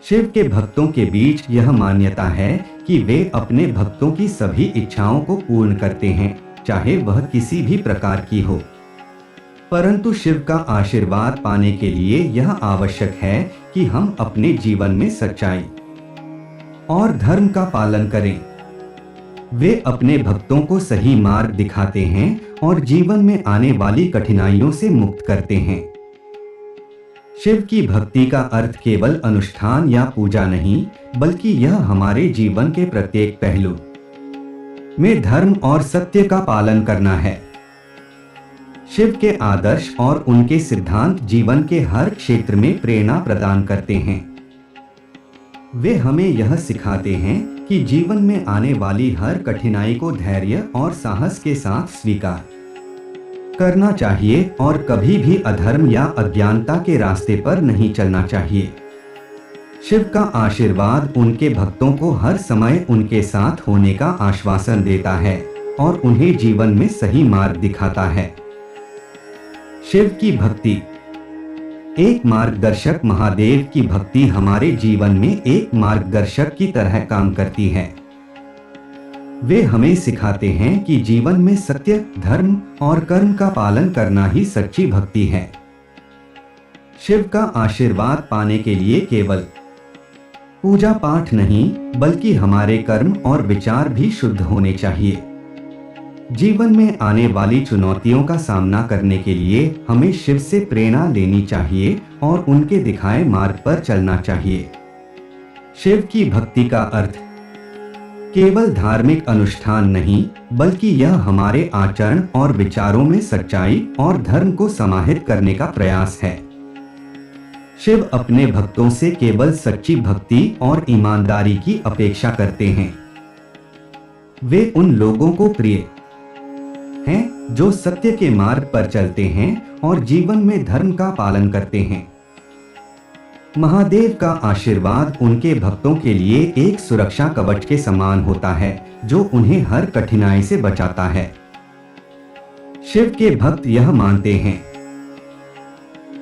शिव के भक्तों के बीच यह मान्यता है कि वे अपने भक्तों की सभी इच्छाओं को पूर्ण करते हैं, चाहे वह किसी भी प्रकार की हो। परंतु शिव का आशीर्वाद पाने के लिए यह आवश्यक है कि हम अपने जीवन में सच्चाई और धर्म का पालन करें। वे अपने भक्तों को सही मार्ग दिखाते हैं और जीवन में आने वाली कठिनाइयों से मुक्त करते हैं। शिव की भक्ति का अर्थ केवल अनुष्ठान या पूजा नहीं, बल्कि यह हमारे जीवन के प्रत्येक पहलू में धर्म और सत्य का पालन करना है। शिव के आदर्श और उनके सिद्धांत जीवन के हर क्षेत्र में प्रेरणा प्रदान करते हैं। वे हमें यह सिखाते हैं कि जीवन में आने वाली हर कठिनाई को धैर्य और साहस के साथ स्वीकार करना चाहिए और कभी भी अधर्म या अज्ञानता के रास्ते पर नहीं चलना चाहिए। शिव का आशीर्वाद उनके भक्तों को हर समय उनके साथ होने का आश्वासन देता है और उन्हें जीवन में सही मार्ग दिखाता है। शिव की भक्ति एक मार्गदर्शक। महादेव की भक्ति हमारे जीवन में एक मार्गदर्शक की तरह काम करती है। वे हमें सिखाते हैं कि जीवन में सत्य, धर्म और कर्म का पालन करना ही सच्ची भक्ति है। शिव का आशीर्वाद पाने के लिए केवल पूजा पाठ नहीं, बल्कि हमारे कर्म और विचार भी शुद्ध होने चाहिए। जीवन में आने वाली चुनौतियों का सामना करने के लिए हमें शिव से प्रेरणा लेनी चाहिए और उनके दिखाए मार्ग पर चलना चाहिए। शिव की भक्ति का अर्थ केवल धार्मिक अनुष्ठान नहीं, बल्कि यह हमारे आचरण और विचारों में सच्चाई और धर्म को समाहित करने का प्रयास है। शिव अपने भक्तों से केवल सच्ची भक्ति और ईमानदारी की अपेक्षा करते हैं। वे उन लोगों को प्रिय हैं जो सत्य के मार्ग पर चलते हैं और जीवन में धर्म का पालन करते हैं। महादेव का आशीर्वाद उनके भक्तों के लिए एक सुरक्षा कवच के समान होता है, जो उन्हें हर कठिनाई से बचाता है। शिव के भक्त यह मानते हैं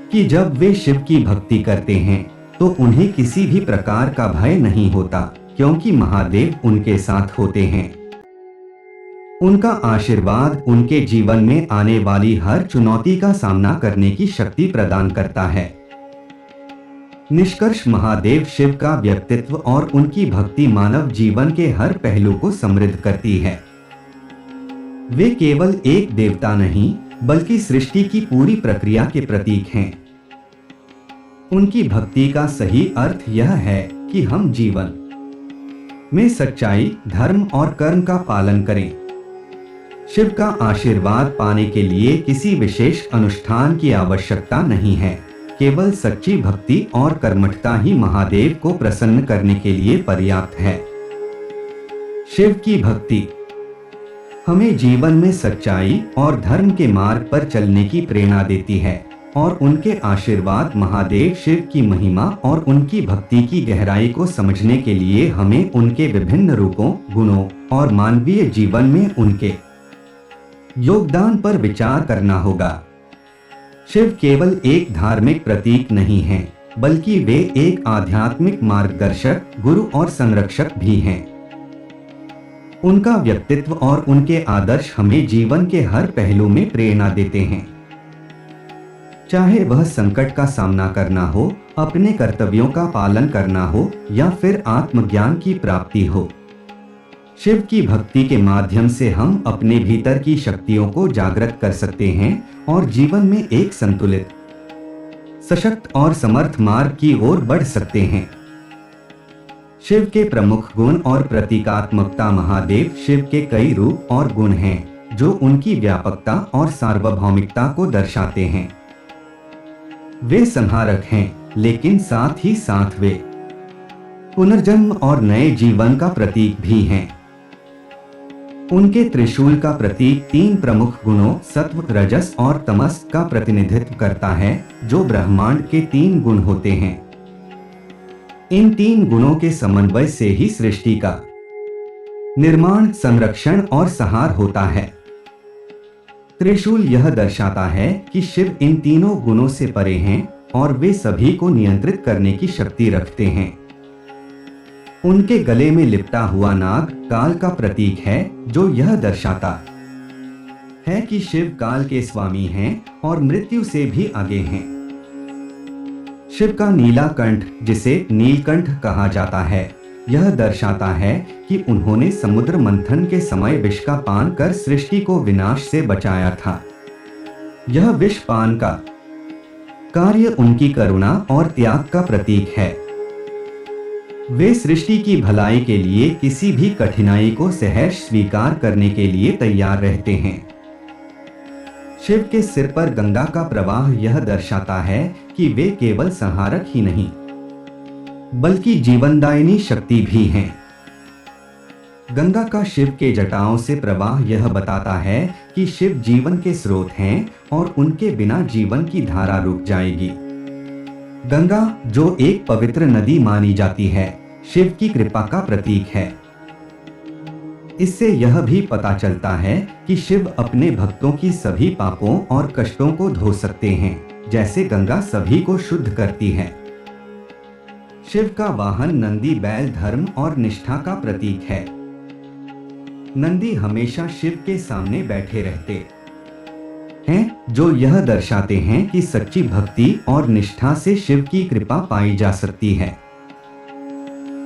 कि जब वे शिव की भक्ति करते हैं तो उन्हें किसी भी प्रकार का भय नहीं होता, क्योंकि महादेव उनके साथ होते हैं। उनका आशीर्वाद उनके जीवन में आने वाली हर चुनौती का सामना करने की शक्ति प्रदान करता है। निष्कर्ष, महादेव शिव का व्यक्तित्व और उनकी भक्ति मानव जीवन के हर पहलू को समृद्ध करती है। वे केवल एक देवता नहीं, बल्कि सृष्टि की पूरी प्रक्रिया के प्रतीक हैं। उनकी भक्ति का सही अर्थ यह है कि हम जीवन में सच्चाई, धर्म और कर्म का पालन करें। शिव का आशीर्वाद पाने के लिए किसी विशेष अनुष्ठान की आवश्यकता नहीं है। केवल सच्ची भक्ति और कर्मठता ही महादेव को प्रसन्न करने के लिए पर्याप्त है। शिव की भक्ति हमें जीवन में सच्चाई और धर्म के मार्ग पर चलने की प्रेरणा देती है और उनके आशीर्वाद महादेव शिव की महिमा और उनकी भक्ति की गहराई को समझने के लिए हमें उनके विभिन्न रूपों, गुणों और मानवीय जीवन में उनके योगदान पर विचार करना होगा। शिव केवल एक धार्मिक प्रतीक नहीं है, बल्कि वे एक आध्यात्मिक मार्गदर्शक, गुरु और संरक्षक भी हैं। उनका व्यक्तित्व और उनके आदर्श हमें जीवन के हर पहलू में प्रेरणा देते हैं। चाहे वह संकट का सामना करना हो, अपने कर्तव्यों का पालन करना हो या फिर आत्मज्ञान की प्राप्ति हो, शिव की भक्ति के माध्यम से हम अपने भीतर की शक्तियों को जागृत कर सकते हैं और जीवन में एक संतुलित, सशक्त और समर्थ मार्ग की ओर बढ़ सकते हैं। शिव के प्रमुख गुण और प्रतीकात्मकता। महादेव शिव के कई रूप और गुण हैं जो उनकी व्यापकता और सार्वभौमिकता को दर्शाते हैं। वे संहारक हैं, लेकिन साथ ही साथ वे पुनर्जन्म और नए जीवन का प्रतीक भी हैं। उनके त्रिशूल का प्रतीक 3 प्रमुख गुणों सत्व, रजस और तमस का प्रतिनिधित्व करता है, जो ब्रह्मांड के 3 गुण होते हैं। इन 3 गुणों के समन्वय से ही सृष्टि का निर्माण, संरक्षण और संहार होता है। त्रिशूल यह दर्शाता है कि शिव इन तीनों गुणों से परे हैं और वे सभी को नियंत्रित करने की शक्ति रखते हैं। उनके गले में लिपटा हुआ नाग काल का प्रतीक है, जो यह दर्शाता है कि शिव काल के स्वामी हैं और मृत्यु से भी आगे हैं। शिव का नीला कंठ, जिसे नीलकंठ कहा जाता है, यह दर्शाता है कि उन्होंने समुद्र मंथन के समय विष का पान कर सृष्टि को विनाश से बचाया था। यह विष पान का कार्य उनकी करुणा और त्याग का प्रतीक है। वे सृष्टि की भलाई के लिए किसी भी कठिनाई को सहर्ष स्वीकार करने के लिए तैयार रहते हैं। शिव के सिर पर गंगा का प्रवाह यह दर्शाता है कि वे केवल संहारक ही नहीं, बल्कि जीवनदायिनी शक्ति भी हैं। गंगा का शिव के जटाओं से प्रवाह यह बताता है कि शिव जीवन के स्रोत हैं और उनके बिना जीवन की धारा रुक जाएगी। गंगा, जो एक पवित्र नदी मानी जाती है, शिव की कृपा का प्रतीक है। इससे यह भी पता चलता है कि शिव अपने भक्तों की सभी पापों और कष्टों को धो सकते हैं, जैसे गंगा सभी को शुद्ध करती है। शिव का वाहन नंदी बैल धर्म और निष्ठा का प्रतीक है। नंदी हमेशा शिव के सामने बैठे रहते हैं, जो यह दर्शाते हैं कि सच्ची भक्ति और निष्ठा से शिव की कृपा पाई जा सकती है।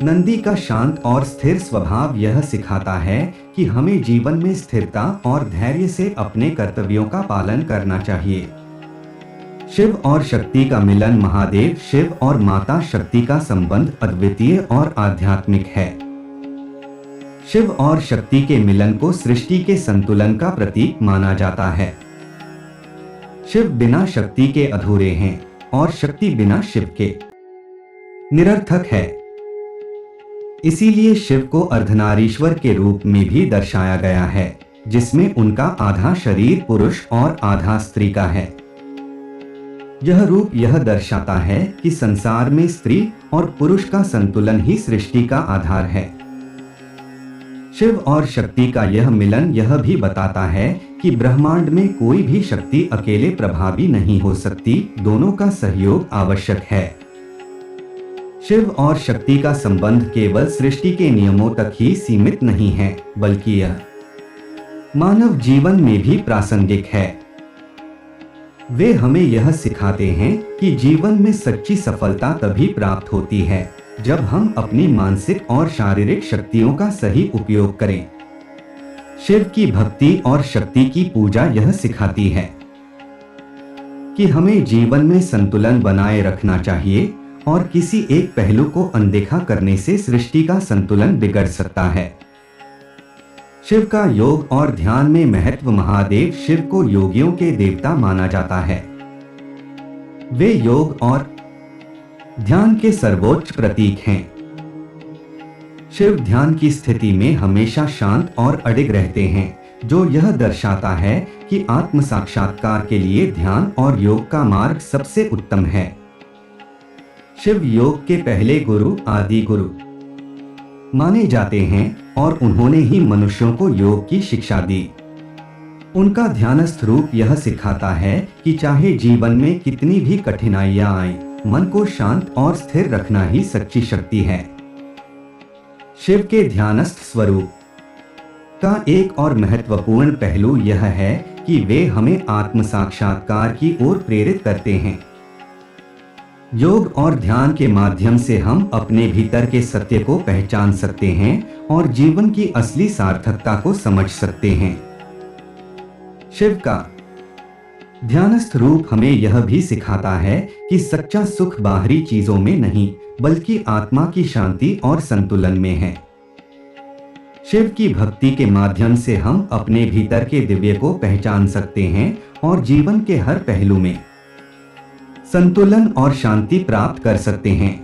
नंदी का शांत और स्थिर स्वभाव यह सिखाता है कि हमें जीवन में स्थिरता और धैर्य से अपने कर्तव्यों का पालन करना चाहिए। शिव और शक्ति का मिलन। महादेव शिव और माता शक्ति का संबंध अद्वितीय और आध्यात्मिक है। शिव और शक्ति के मिलन को सृष्टि के संतुलन का प्रतीक माना जाता है। शिव बिना शक्ति के अधूरे हैं और शक्ति बिना शिव के निरर्थक है। इसीलिए शिव को अर्धनारीश्वर के रूप में भी दर्शाया गया है, जिसमें उनका आधा शरीर पुरुष और आधा स्त्री का है। यह रूप यह दर्शाता है कि संसार में स्त्री और पुरुष का संतुलन ही सृष्टि का आधार है। शिव और शक्ति का यह मिलन यह भी बताता है कि ब्रह्मांड में कोई भी शक्ति अकेले प्रभावी नहीं हो सकती, दोनों का सहयोग आवश्यक है। शिव और शक्ति का संबंध केवल सृष्टि के नियमों तक ही सीमित नहीं है, बल्कि यह मानव जीवन में भी प्रासंगिक है। वे हमें यह सिखाते हैं कि जीवन में सच्ची सफलता तभी प्राप्त होती है जब हम अपनी मानसिक और शारीरिक शक्तियों का सही उपयोग करें। शिव की भक्ति और शक्ति की पूजा यह सिखाती है कि हमें जीवन में संतुलन बनाए रखना चाहिए और किसी एक पहलू को अनदेखा करने से सृष्टि का संतुलन बिगड़ सकता है। शिव का योग और ध्यान में महत्व। महादेव शिव को योगियों के देवता माना जाता है। वे योग और ध्यान के सर्वोच्च प्रतीक हैं। शिव ध्यान की स्थिति में हमेशा शांत और अडिग रहते हैं, जो यह दर्शाता है कि आत्म साक्षात्कार के लिए ध्यान और योग का मार्ग सबसे उत्तम है। शिव योग के पहले गुरु आदि गुरु माने जाते हैं और उन्होंने ही मनुष्यों को योग की शिक्षा दी। उनका ध्यानस्थ रूप यह सिखाता है कि चाहे जीवन में कितनी भी कठिनाइयां आएं, मन को शांत और स्थिर रखना ही सच्ची शक्ति है। शिव के ध्यानस्थ स्वरूप का एक और महत्वपूर्ण पहलू यह है कि वे हमें आत्म साक्षात्कार की ओर प्रेरित करते हैं। योग और ध्यान के माध्यम से हम अपने भीतर के सत्य को पहचान सकते हैं और जीवन की असली सार्थकता को समझ सकते हैं। शिव का ध्यानस्थ रूप हमें यह भी सिखाता है कि सच्चा सुख बाहरी चीजों में नहीं, बल्कि आत्मा की शांति और संतुलन में है। शिव की भक्ति के माध्यम से हम अपने भीतर के दिव्य को पहचान सकते हैं और जीवन के हर पहलू में संतुलन और शांति प्राप्त कर सकते हैं।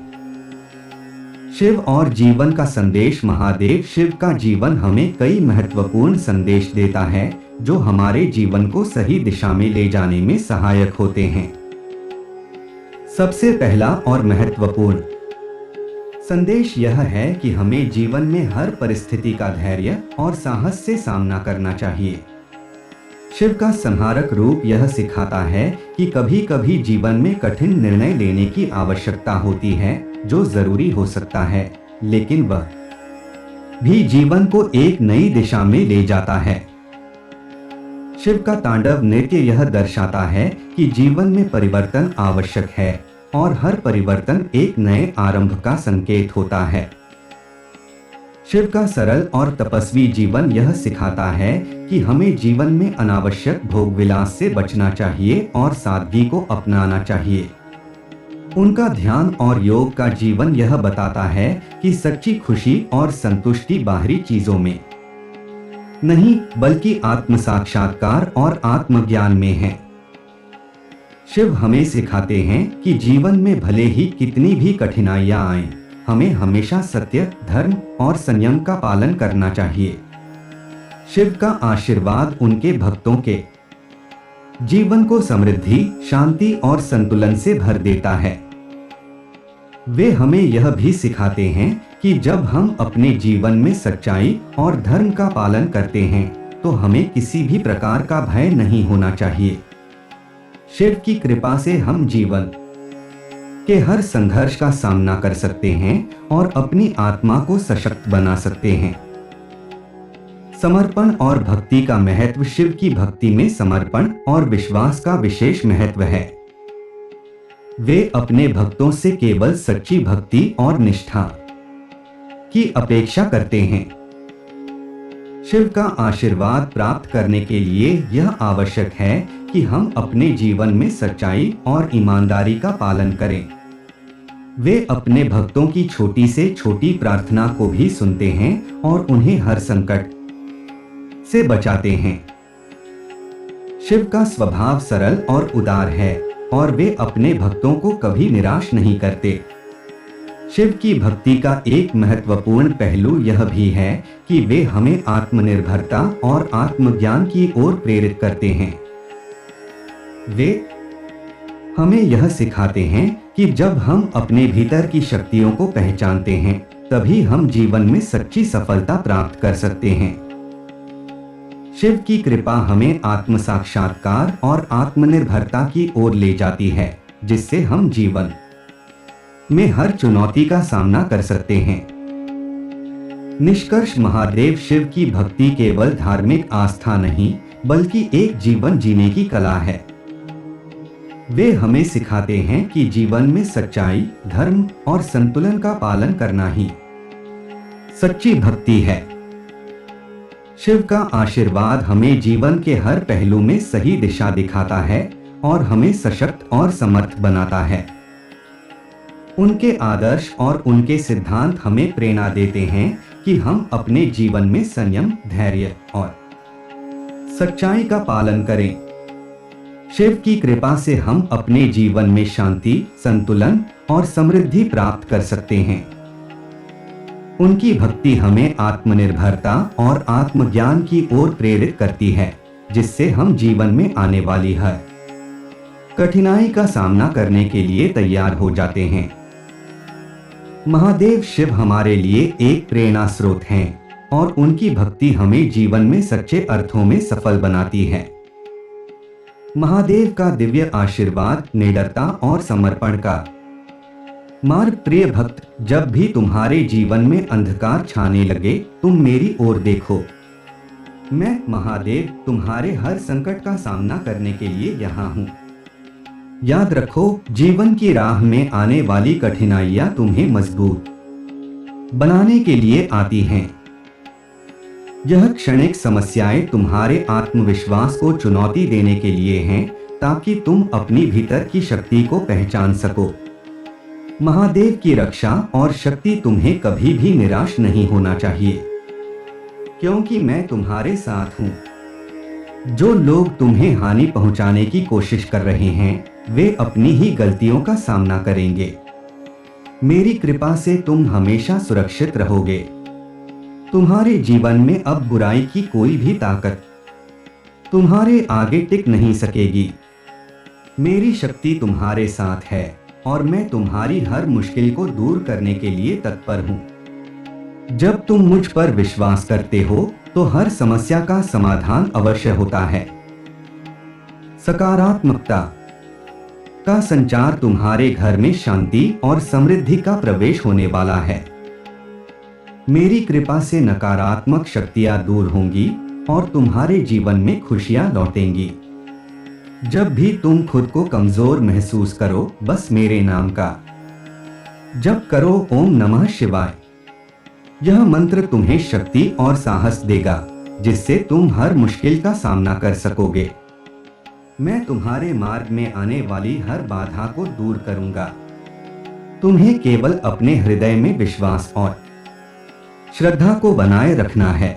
शिव और जीवन का संदेश। महादेव शिव का जीवन हमें कई महत्वपूर्ण संदेश देता है जो हमारे जीवन को सही दिशा में ले जाने में सहायक होते हैं। सबसे पहला और महत्वपूर्ण संदेश यह है कि हमें जीवन में हर परिस्थिति का धैर्य और साहस से सामना करना चाहिए। शिव का संहारक रूप यह सिखाता है कि कभी कभी जीवन में कठिन निर्णय लेने की आवश्यकता होती है, जो जरूरी हो सकता है, लेकिन वह भी जीवन को एक नई दिशा में ले जाता है। शिव का तांडव नृत्य यह दर्शाता है कि जीवन में परिवर्तन आवश्यक है और हर परिवर्तन एक नए आरंभ का संकेत होता है। शिव का सरल और तपस्वी जीवन यह सिखाता है कि हमें जीवन में अनावश्यक भोग विलास से बचना चाहिए और सादगी को अपनाना चाहिए। उनका ध्यान और योग का जीवन यह बताता है कि सच्ची खुशी और संतुष्टि बाहरी चीजों में नहीं, बल्कि आत्म साक्षात्कार और आत्मज्ञान में है। शिव हमें सिखाते हैं कि जीवन में भले ही कितनी भी कठिनाइयां आएं, हमें हमेशा सत्य, धर्म और संयम का पालन करना चाहिए। शिव का आशीर्वाद उनके भक्तों के जीवन को समृद्धि, शांति और संतुलन से भर देता है। वे हमें यह भी सिखाते हैं कि जब हम अपने जीवन में सच्चाई और धर्म का पालन करते हैं, तो हमें किसी भी प्रकार का भय नहीं होना चाहिए। शिव की कृपा से हम जीवन के हर संघर्ष का सामना कर सकते हैं और अपनी आत्मा को सशक्त बना सकते हैं। समर्पण और भक्ति का महत्व। शिव की भक्ति में समर्पण और विश्वास का विशेष महत्व है। वे अपने भक्तों से केवल सच्ची भक्ति और निष्ठा की अपेक्षा करते हैं। शिव का आशीर्वाद प्राप्त करने के लिए यह आवश्यक है कि हम अपने जीवन में सच्चाई और ईमानदारी का पालन करें। वे अपने भक्तों की छोटी से छोटी प्रार्थना को भी सुनते हैं और उन्हें हर संकट से बचाते हैं। शिव का स्वभाव सरल और उदार है और वे अपने भक्तों को कभी निराश नहीं करते। शिव की भक्ति का एक महत्वपूर्ण पहलू यह भी है कि वे हमें आत्मनिर्भरता और आत्मज्ञान की ओर प्रेरित करते हैं। वे हमें यह सिखाते हैं कि जब हम अपने भीतर की शक्तियों को पहचानते हैं, तभी हम जीवन में सच्ची सफलता प्राप्त कर सकते हैं। शिव की कृपा हमें आत्म साक्षात्कार और आत्मनिर्भरता की ओर ले जाती है, जिससे हम जीवन में हर चुनौती का सामना कर सकते हैं। निष्कर्ष। महादेव शिव की भक्ति केवल धार्मिक आस्था नहीं, बल्कि एक जीवन जीने की कला है। वे हमें सिखाते हैं कि जीवन में सच्चाई, धर्म और संतुलन का पालन करना ही सच्ची भक्ति है। शिव का आशीर्वाद हमें जीवन के हर पहलू में सही दिशा दिखाता है और हमें सशक्त और समर्थ बनाता है। उनके आदर्श और उनके सिद्धांत हमें प्रेरणा देते हैं कि हम अपने जीवन में संयम, धैर्य और सच्चाई का पालन करें। शिव की कृपा से हम अपने जीवन में शांति, संतुलन और समृद्धि प्राप्त कर सकते हैं। उनकी भक्ति हमें आत्मनिर्भरता और आत्मज्ञान की ओर प्रेरित करती है, जिससे हम जीवन में आने वाली हर कठिनाई का सामना करने के लिए तैयार हो जाते हैं। महादेव शिव हमारे लिए एक प्रेरणा स्रोत हैं और उनकी भक्ति हमें जीवन में सच्चे अर्थों में सफल बनाती है। महादेव का दिव्य आशीर्वाद, निडरता और समर्पण का मार्ग। प्रिय भक्त, जब भी तुम्हारे जीवन में अंधकार छाने लगे, तुम मेरी ओर देखो। मैं महादेव तुम्हारे हर संकट का सामना करने के लिए यहाँ हूँ। याद रखो, जीवन की राह में आने वाली कठिनाइयाँ तुम्हें मजबूत बनाने के लिए आती हैं। यह क्षणिक समस्याएं तुम्हारे आत्मविश्वास को चुनौती देने के लिए हैं, ताकि तुम अपनी भीतर की शक्ति को पहचान सको। महादेव की रक्षा और शक्ति तुम्हें कभी भी निराश नहीं होना चाहिए, क्योंकि मैं तुम्हारे साथ हूँ। जो लोग तुम्हें हानि पहुंचाने की कोशिश कर रहे हैं, वे अपनी ही गलतियों का सामना करेंगे। मेरी कृपा से तुम हमेशा सुरक्षित रहोगे। तुम्हारे जीवन में अब बुराई की कोई भी ताकत तुम्हारे आगे टिक नहीं सकेगी। मेरी शक्ति तुम्हारे साथ है और मैं तुम्हारी हर मुश्किल को दूर करने के लिए तत्पर हूँ। जब तुम मुझ पर विश्वास करते हो, तो हर समस्या का समाधान अवश्य होता है। सकारात्मकता का संचार। तुम्हारे घर में शांति और समृद्धि का प्रवेश होने वाला है। मेरी कृपा से नकारात्मक शक्तियां दूर होंगी और तुम्हारे जीवन में खुशियां लौटेंगी। जब भी तुम खुद को कमजोर महसूस करो, बस मेरे नाम का जप करो, ओम नमः शिवाय। यह मंत्र तुम्हें शक्ति और साहस देगा, जिससे तुम हर मुश्किल का सामना कर सकोगे। मैं तुम्हारे मार्ग में आने वाली हर बाधा को दूर करूंगा। तुम्हें केवल अपने हृदय में विश्वास और श्रद्धा को बनाए रखना है।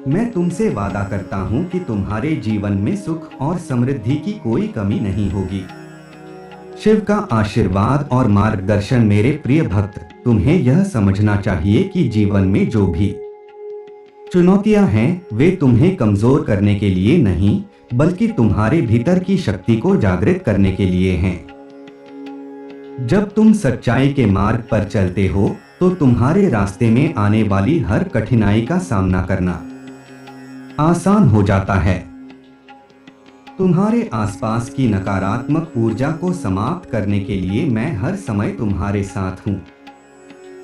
मैं तुमसे वादा करता हूं कि तुम्हारे जीवन में सुख और समृद्धि की कोई कमी नहीं होगी। शिव का आशीर्वाद और मार्गदर्शन। मेरे प्रिय भक्त, तुम्हें यह समझना चाहिए कि जीवन में जो भी चुनौतियां हैं, वे तुम्हें कमजोर करने के लिए नहीं, बल्कि तुम्हारे भीतर की शक्ति को जागृत करने के लिए हैं। जब तुम सच्चाई के मार्ग पर चलते हो, तो तुम्हारे रास्ते में आने वाली हर कठिनाई का सामना करना आसान हो जाता है। तुम्हारे आसपास की नकारात्मक ऊर्जा को समाप्त करने के लिए मैं हर समय तुम्हारे साथ हूँ।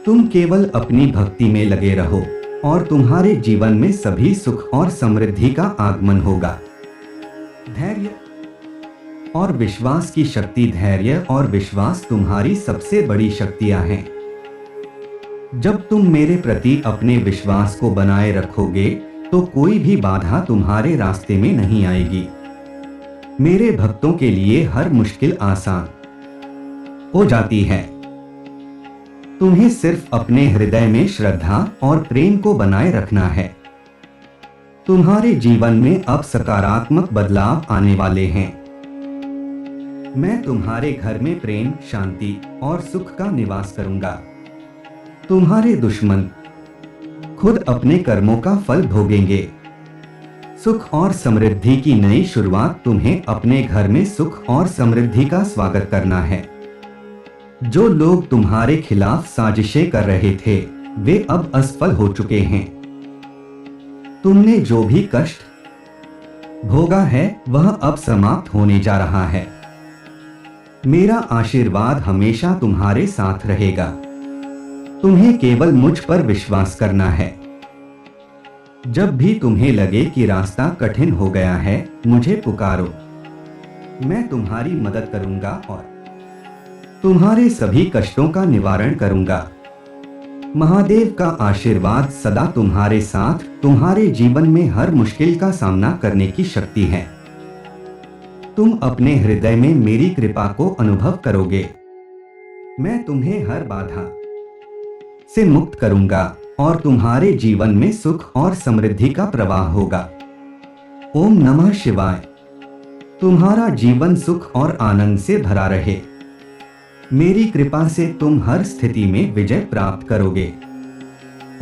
तुम केवल अपनी भक्ति में लगे रहो और तुम्हारे जीवन में सभी सुख और समृद्धि का आगमन होगा। धैर्य और विश्वास की शक्ति। धैर्य और विश्वास तुम्हारी सबसे बड़ी शक्तियां हैं। जब तुम मेरे प्रति अपने विश्वास को बनाए रखोगे, तो कोई भी बाधा तुम्हारे रास्ते में नहीं आएगी। मेरे भक्तों के लिए हर मुश्किल आसान हो जाती है। तुम्हें सिर्फ अपने हृदय में श्रद्धा और प्रेम को बनाए रखना है। तुम्हारे जीवन में अब सकारात्मक बदलाव आने वाले हैं। मैं तुम्हारे घर में प्रेम, शांति और सुख का निवास करूंगा। तुम्हारे दुश्मन खुद अपने कर्मों का फल भोगेंगे। सुख और समृद्धि की नई शुरुआत। तुम्हें अपने घर में सुख और समृद्धि का स्वागत करना है। जो लोग तुम्हारे खिलाफ साजिशें कर रहे थे, वे अब असफल हो चुके हैं। तुमने जो भी कष्ट भोगा है, वह अब समाप्त होने जा रहा है। मेरा आशीर्वाद हमेशा तुम्हारे साथ रहेगा। तुम्हें केवल मुझ पर विश्वास करना है। जब भी तुम्हें लगे कि रास्ता कठिन हो गया है, मुझे पुकारो। मैं तुम्हारी मदद करूंगा और तुम्हारे सभी कष्टों का निवारण करूंगा। महादेव का आशीर्वाद सदा तुम्हारे साथ, तुम्हारे जीवन में हर मुश्किल का सामना करने की शक्ति है। तुम अपने हृदय में मेरी कृपा को अनुभव करोगे। मैं तुम्हें हर बाधा से मुक्त करूंगा और तुम्हारे जीवन में सुख और समृद्धि का प्रवाह होगा। ओम नमः शिवाय। तुम्हारा जीवन सुख और आनंद से भरा रहे। मेरी कृपा से तुम हर स्थिति में विजय प्राप्त करोगे।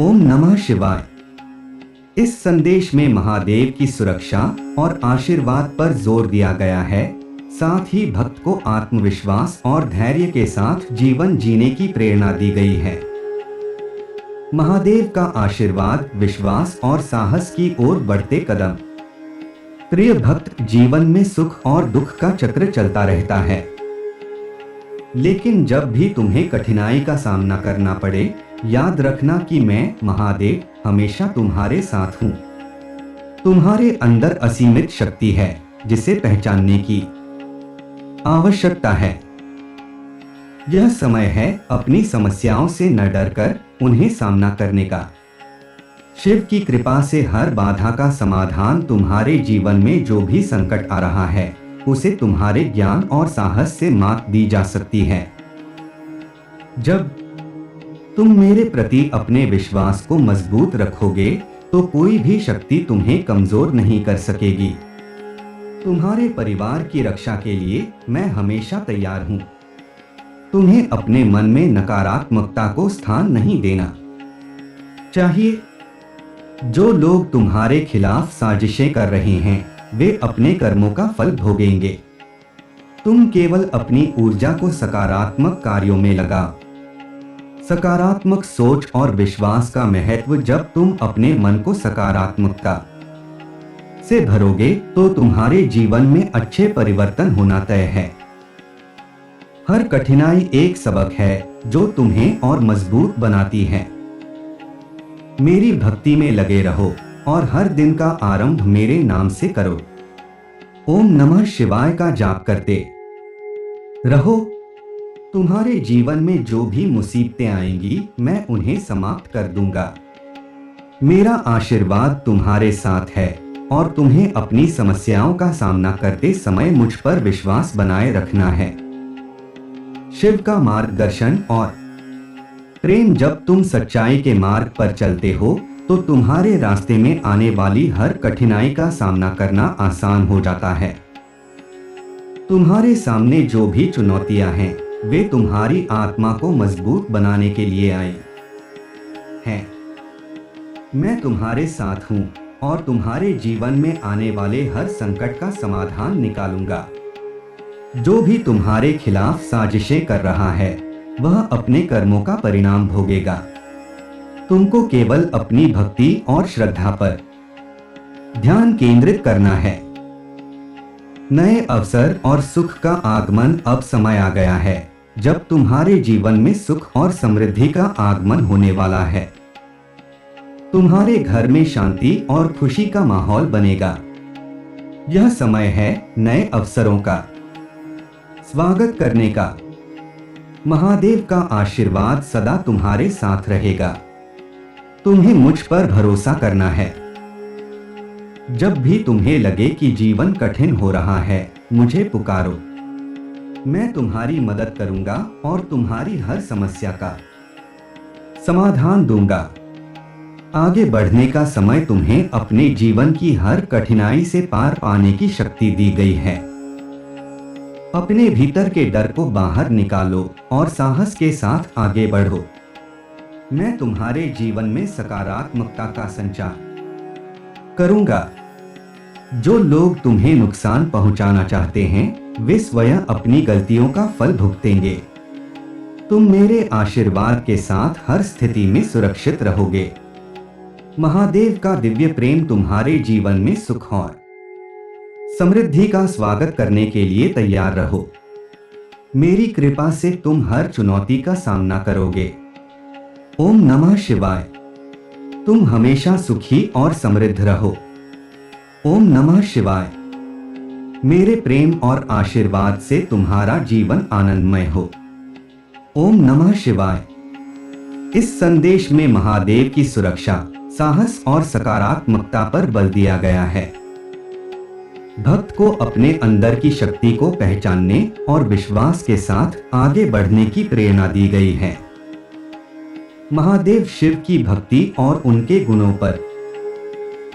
ओम नमः शिवाय। इस संदेश में महादेव की सुरक्षा और आशीर्वाद पर जोर दिया गया है, साथ ही भक्त को आत्मविश्वास और धैर्य के साथ जीवन जीने की प्रेरणा दी गई है। महादेव का आशीर्वाद विश्वास और साहस की ओर बढ़ते कदम। प्रिय भक्त, जीवन में सुख और दुख का चक्र चलता रहता है, लेकिन जब भी तुम्हें कठिनाई का सामना करना पड़े, याद रखना कि मैं महादेव हमेशा तुम्हारे साथ हूं। तुम्हारे अंदर असीमित शक्ति है जिसे पहचानने की आवश्यकता है। यह समय है अपनी समस्याओं से न डरकर उन्हें सामना करने का। शिव की कृपा से हर बाधा का समाधान। तुम्हारे जीवन में जो भी संकट आ रहा है उसे तुम्हारे ज्ञान और साहस से मात दी जा सकती है। जब तुम मेरे प्रति अपने विश्वास को मजबूत रखोगे तो कोई भी शक्ति तुम्हें कमजोर नहीं कर सकेगी। तुम्हारे परिवार की रक्षा के लिए मैं हमेशा तैयार हूं। तुम्हें अपने मन में नकारात्मकता को स्थान नहीं देना चाहिए। जो लोग तुम्हारे खिलाफ साजिशें कर रहे हैं वे अपने कर्मों का फल भोगेंगे। तुम केवल अपनी ऊर्जा को सकारात्मक कार्यों में लगाओ। सकारात्मक सोच और विश्वास का महत्व। जब तुम अपने मन को सकारात्मकता से भरोगे तो तुम्हारे जीवन में अच्छे परिवर्तन होना तय है। हर कठिनाई एक सबक है जो तुम्हें और मजबूत बनाती है। मेरी भक्ति में लगे रहो और हर दिन का आरंभ मेरे नाम से करो। ओम नमः शिवाय का जाप करते रहो। तुम्हारे जीवन में जो भी मुसीबतें आएंगी मैं उन्हें समाप्त कर दूंगा। मेरा आशीर्वाद तुम्हारे साथ है और तुम्हें अपनी समस्याओं का सामना करते समय मुझ पर विश्वास बनाए रखना है। शिव का मार्गदर्शन और प्रेम। जब तुम सच्चाई के मार्ग पर चलते हो तो तुम्हारे रास्ते में आने वाली हर कठिनाई का सामना करना आसान हो जाता है। तुम्हारे सामने जो भी चुनौतियां हैं वे तुम्हारी आत्मा को मजबूत बनाने के लिए आई हैं। मैं तुम्हारे साथ हूं और तुम्हारे जीवन में आने वाले हर संकट का समाधान निकालूंगा। जो भी तुम्हारे खिलाफ साजिशें कर रहा है वह अपने कर्मों का परिणाम भोगेगा। तुमको केवल अपनी भक्ति और श्रद्धा पर ध्यान केंद्रित करना है। नए अवसर और सुख का आगमन। अब समय आ गया है जब तुम्हारे जीवन में सुख और समृद्धि का आगमन होने वाला है। तुम्हारे घर में शांति और खुशी का माहौल बनेगा। यह समय है नए अवसरों का स्वागत करने का। महादेव का आशीर्वाद सदा तुम्हारे साथ रहेगा। तुम्हें मुझ पर भरोसा करना है। जब भी तुम्हें लगे कि जीवन कठिन हो रहा है मुझे पुकारो। मैं तुम्हारी मदद करूंगा और तुम्हारी हर समस्या का समाधान दूंगा। आगे बढ़ने का समय। तुम्हें अपने जीवन की हर कठिनाई से पार पाने की शक्ति दी गई है। अपने भीतर के डर को बाहर निकालो और साहस के साथ आगे बढ़ो। मैं तुम्हारे जीवन में सकारात्मकता का संचार करूंगा। जो लोग तुम्हें नुकसान पहुंचाना चाहते हैं वे स्वयं अपनी गलतियों का फल भुगतेंगे। तुम मेरे आशीर्वाद के साथ हर स्थिति में सुरक्षित रहोगे। महादेव का दिव्य प्रेम तुम्हारे जीवन में सुख और समृद्धि का स्वागत करने के लिए तैयार रहो। मेरी कृपा से तुम हर चुनौती का सामना करोगे। ओम नमः शिवाय। तुम हमेशा सुखी और समृद्ध रहो। ओम नमः शिवाय। मेरे प्रेम और आशीर्वाद से तुम्हारा जीवन आनंदमय हो। ओम नमः शिवाय। इस संदेश में महादेव की सुरक्षा, साहस और सकारात्मकता पर बल दिया गया है। भक्त को अपने अंदर की शक्ति को पहचानने और विश्वास के साथ आगे बढ़ने की प्रेरणा दी गई है। महादेव शिव की भक्ति और उनके गुणों पर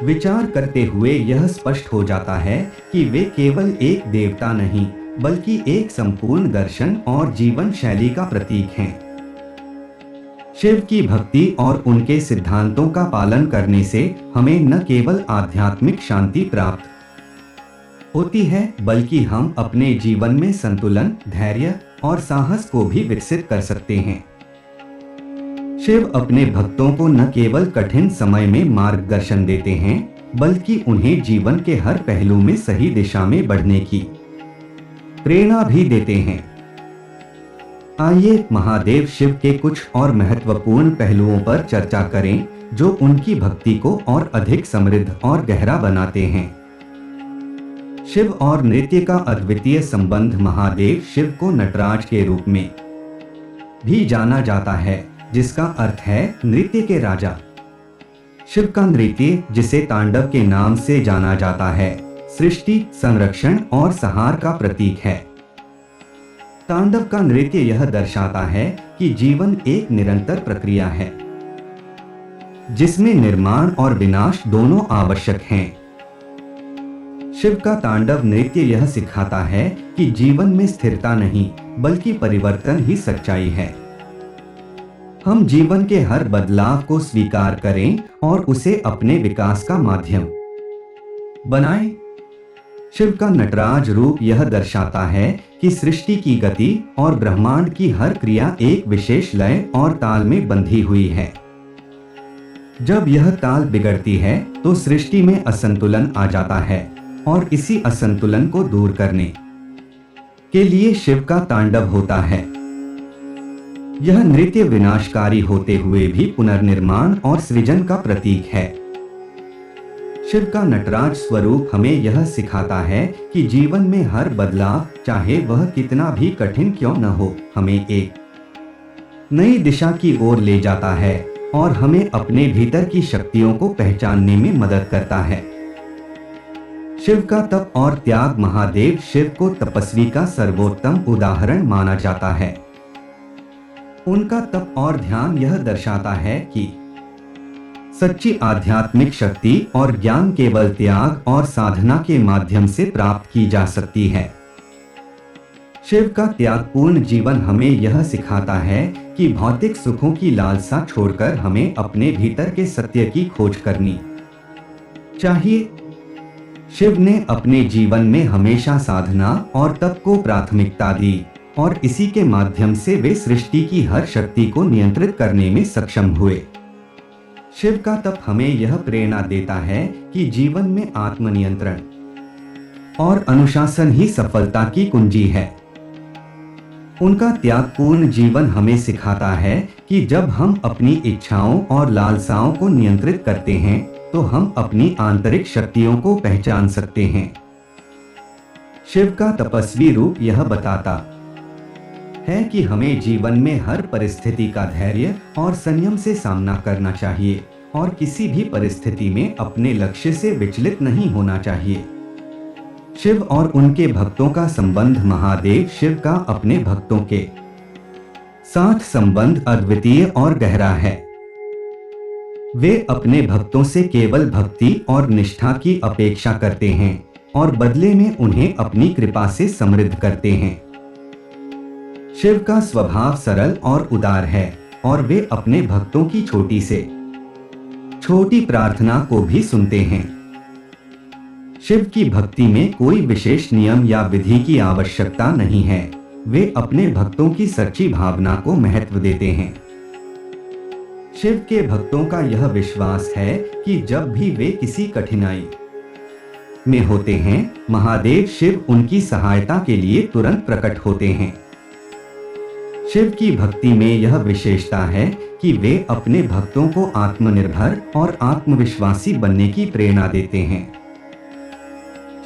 विचार करते हुए यह स्पष्ट हो जाता है कि वे केवल एक देवता नहीं, बल्कि एक संपूर्ण दर्शन और जीवन शैली का प्रतीक हैं। शिव की भक्ति और उनके सिद्धांतों का पालन करने से हमें न केवल आध्यात्मिक शांति प्राप्त होती है, बल्कि हम अपने जीवन में संतुलन, धैर्य और साहस को भी विकसित कर सकते हैं। शिव अपने भक्तों को न केवल कठिन समय में मार्गदर्शन देते हैं, बल्कि उन्हें जीवन के हर पहलू में सही दिशा में बढ़ने की प्रेरणा भी देते हैं। आइए महादेव शिव के कुछ और महत्वपूर्ण पहलुओं पर चर्चा करें, जो उनकी भक्ति को और अधिक समृद्ध और गहरा बनाते हैं। शिव और नृत्य का अद्वितीय संबंध। महादेव शिव को नटराज के रूप में भी जाना जाता है, जिसका अर्थ है नृत्य के राजा। शिव का नृत्य, जिसे तांडव के नाम से जाना जाता है, सृष्टि, संरक्षण और संहार का प्रतीक है। तांडव का नृत्य यह दर्शाता है कि जीवन एक निरंतर प्रक्रिया है, जिसमें निर्माण और विनाश दोनों आवश्यक हैं। शिव का तांडव नृत्य यह सिखाता है कि जीवन में स्थिरता नहीं, बल्कि परिवर्तन ही सच्चाई है। हम जीवन के हर बदलाव को स्वीकार करें और उसे अपने विकास का माध्यम बनाएं। शिव का नटराज रूप यह दर्शाता है कि सृष्टि की गति और ब्रह्मांड की हर क्रिया एक विशेष लय और ताल में बंधी हुई है। जब यह ताल बिगड़ती है तो सृष्टि में असंतुलन आ जाता है, और इसी असंतुलन को दूर करने के लिए शिव का तांडव होता है। यह नृत्य विनाशकारी होते हुए भी पुनर्निर्माण और सृजन का प्रतीक है। शिव का नटराज स्वरूप हमें यह सिखाता है कि जीवन में हर बदलाव, चाहे वह कितना भी कठिन क्यों न हो, हमें एक नई दिशा की ओर ले जाता है और हमें अपने भीतर की शक्तियों को पहचानने में मदद करता है। शिव का तप और त्याग। महादेव शिव को तपस्वी का सर्वोत्तम उदाहरण माना जाता है। उनका तप और ध्यान यह दर्शाता है कि सच्ची आध्यात्मिक शक्ति और ज्ञान केवल त्याग और साधना के माध्यम से प्राप्त की जा सकती है। शिव का त्यागपूर्ण जीवन हमें यह सिखाता है कि भौतिक सुखों की लालसा छोड़कर हमें अपने भीतर के सत्य की खोज करनी चाहिए। शिव ने अपने जीवन में हमेशा साधना और तप को प्राथमिकता दी, और इसी के माध्यम से वे सृष्टि की हर शक्ति को नियंत्रित करने में सक्षम हुए। शिव का तप हमें यह प्रेरणा देता है कि जीवन में आत्मनियंत्रण और अनुशासन ही सफलता की कुंजी है। उनका त्यागपूर्ण जीवन हमें सिखाता है कि जब हम अपनी इच्छाओं और लालसाओं को नियंत्रित करते हैं, तो हम अपनी आंतरिक शक्तियों को पहचान सकते हैं। शिव का तपस्वी रूप यह बताता है कि हमें जीवन में हर परिस्थिति का धैर्य और संयम से सामना करना चाहिए, और किसी भी परिस्थिति में अपने लक्ष्य से विचलित नहीं होना चाहिए। शिव और उनके भक्तों का संबंध। महादेव शिव का अपने भक्तों के साथ संबंध अद्वितीय और गहरा है। वे अपने भक्तों से केवल भक्ति और निष्ठा की अपेक्षा करते हैं, और बदले में उन्हें अपनी कृपा से समृद्ध करते हैं। शिव का स्वभाव सरल और उदार है, और वे अपने भक्तों की छोटी से छोटी प्रार्थना को भी सुनते हैं। शिव की भक्ति में कोई विशेष नियम या विधि की आवश्यकता नहीं है। वे अपने भक्तों की सच्ची भावना को महत्व देते हैं। शिव के भक्तों का यह विश्वास है कि जब भी वे किसी कठिनाई में होते हैं, महादेव शिव उनकी सहायता के लिए तुरंत प्रकट होते हैं। शिव की भक्ति में यह विशेषता है कि वे अपने भक्तों को आत्मनिर्भर और आत्मविश्वासी बनने की प्रेरणा देते हैं।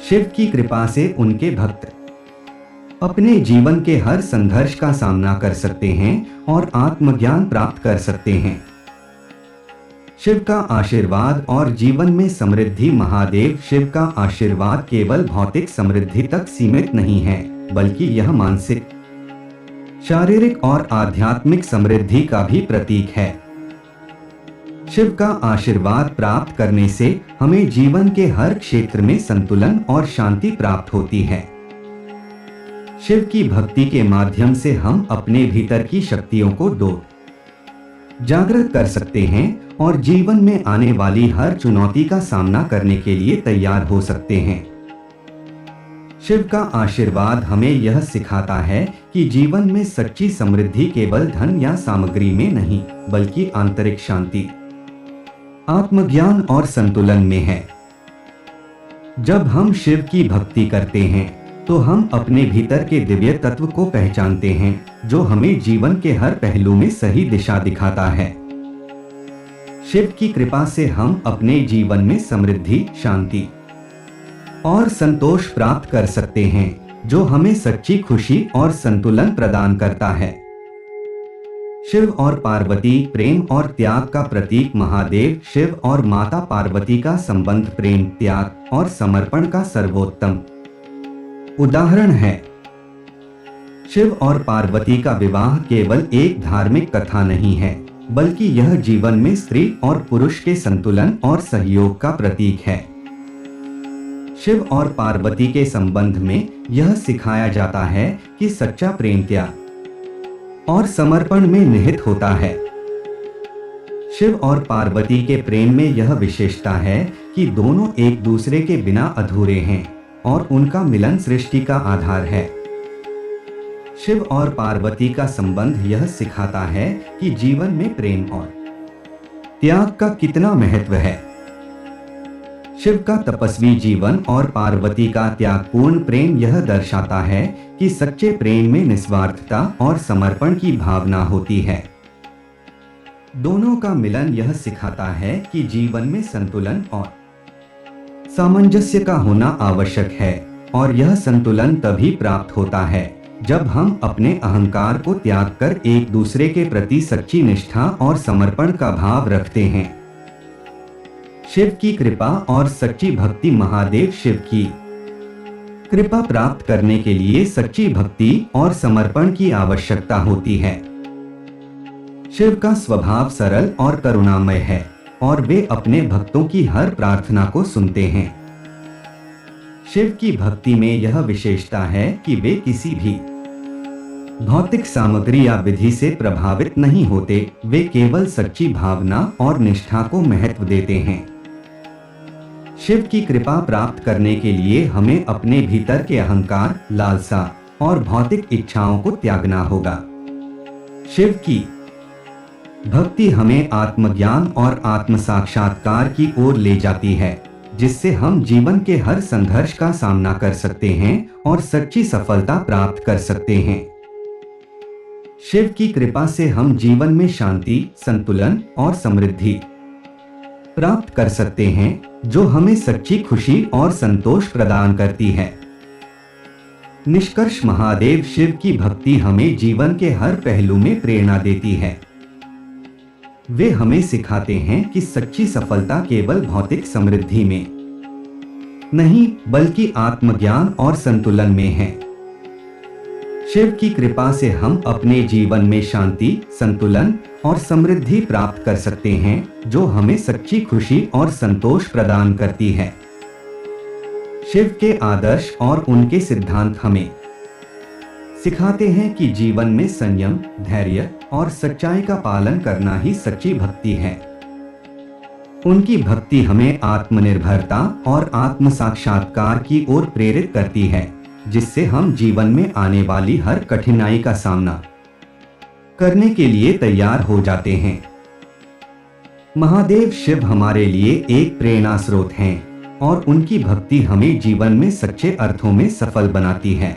शिव की कृपा से उनके भक्त अपने जीवन के हर संघर्ष का सामना कर सकते हैं और आत्मज्ञान प्राप्त कर सकते हैं। शिव का आशीर्वाद और जीवन में समृद्धि। महादेव शिव का आशीर्वाद केवल भौतिक समृद्धि तक सीमित नहीं है, बल्कि यह मानसिक, शारीरिक और आध्यात्मिक समृद्धि का भी प्रतीक है। शिव का आशीर्वाद प्राप्त करने से हमें जीवन के हर क्षेत्र में संतुलन और शांति प्राप्त होती है। शिव की भक्ति के माध्यम से हम अपने भीतर की शक्तियों को जागृत कर सकते हैं और जीवन में आने वाली हर चुनौती का सामना करने के लिए तैयार हो सकते हैं। शिव का आशीर्वाद हमें यह सिखाता है कि जीवन में सच्ची समृद्धि केवल धन या सामग्री में नहीं, बल्कि आंतरिक शांति, आत्मज्ञान और संतुलन में है। जब हम शिव की भक्ति करते हैं तो हम अपने भीतर के दिव्य तत्व को पहचानते हैं, जो हमें जीवन के हर पहलू में सही दिशा दिखाता है। शिव की कृपा से हम अपने जीवन में समृद्धि, शांति और संतोष प्राप्त कर सकते हैं, जो हमें सच्ची खुशी और संतुलन प्रदान करता है। शिव और पार्वती प्रेम और त्याग का प्रतीक। महादेव शिव और माता पार्वती का संबंध प्रेम, त्याग और समर्पण का सर्वोत्तम उदाहरण है। शिव और पार्वती का विवाह केवल एक धार्मिक कथा नहीं है, बल्कि यह जीवन में स्त्री और पुरुष के संतुलन और सहयोग का प्रतीक है। शिव और पार्वती के संबंध में यह सिखाया जाता है कि सच्चा प्रेम त्याग और समर्पण में निहित होता है। शिव और पार्वती के प्रेम में यह विशेषता है कि दोनों एक दूसरे के बिना अधूरे हैं और उनका मिलन सृष्टि का आधार है। शिव और पार्वती का संबंध यह सिखाता है कि जीवन में प्रेम और त्याग का कितना महत्व है। शिव का तपस्वी जीवन और पार्वती का त्यागपूर्ण प्रेम यह दर्शाता है कि सच्चे प्रेम में निस्वार्थता और समर्पण की भावना होती है। दोनों का मिलन यह सिखाता है कि जीवन में संतुलन और सामंजस्य का होना आवश्यक है, और यह संतुलन तभी प्राप्त होता है जब हम अपने अहंकार को त्याग कर एक दूसरे के प्रति सच्ची निष्ठा और समर्पण का भाव रखते हैं। शिव की कृपा और सच्ची भक्ति। महादेव शिव की कृपा प्राप्त करने के लिए सच्ची भक्ति और समर्पण की आवश्यकता होती है। शिव का स्वभाव सरल और करुणामय है और वे अपने भक्तों की हर प्रार्थना को सुनते हैं। शिव की भक्ति में यह विशेषता है कि वे किसी भी भौतिक सामग्री या विधि से प्रभावित नहीं होते, वे केवल सच्ची भावना और निष्ठा को महत्व देते हैं। शिव की कृपा प्राप्त करने के लिए हमें अपने भीतर के अहंकार, लालसा और भौतिक इच्छाओं को त्यागना होगा। शिव की भक्ति हमें आत्मज्ञान और आत्म साक्षात्कार की ओर ले जाती है, जिससे हम जीवन के हर संघर्ष का सामना कर सकते हैं और सच्ची सफलता प्राप्त कर सकते हैं। शिव की कृपा से हम जीवन में शांति, संतुलन और समृद्धि प्राप्त कर सकते हैं, जो हमें सच्ची खुशी और संतोष प्रदान करती है। निष्कर्ष, महादेव शिव की भक्ति हमें जीवन के हर पहलू में प्रेरणा देती है। वे हमें सिखाते हैं कि सच्ची सफलता केवल भौतिक समृद्धि में नहीं, बल्कि आत्मज्ञान और संतुलन में है। शिव की कृपा से हम अपने जीवन में शांति, संतुलन और समृद्धि प्राप्त कर सकते हैं, जो हमें सच्ची खुशी और संतोष प्रदान करती है। शिव के आदर्श और उनके सिद्धांत हमें सिखाते हैं कि जीवन में संयम, धैर्य और सच्चाई का पालन करना ही सच्ची भक्ति है। उनकी भक्ति हमें आत्मनिर्भरता और आत्म साक्षात्कार की ओर प्रेरित करती है, जिससे हम जीवन में आने वाली हर कठिनाई का सामना करने के लिए तैयार हो जाते हैं। महादेव शिव हमारे लिए एक प्रेरणा स्रोत हैं और उनकी भक्ति हमें जीवन में सच्चे अर्थों में सफल बनाती है।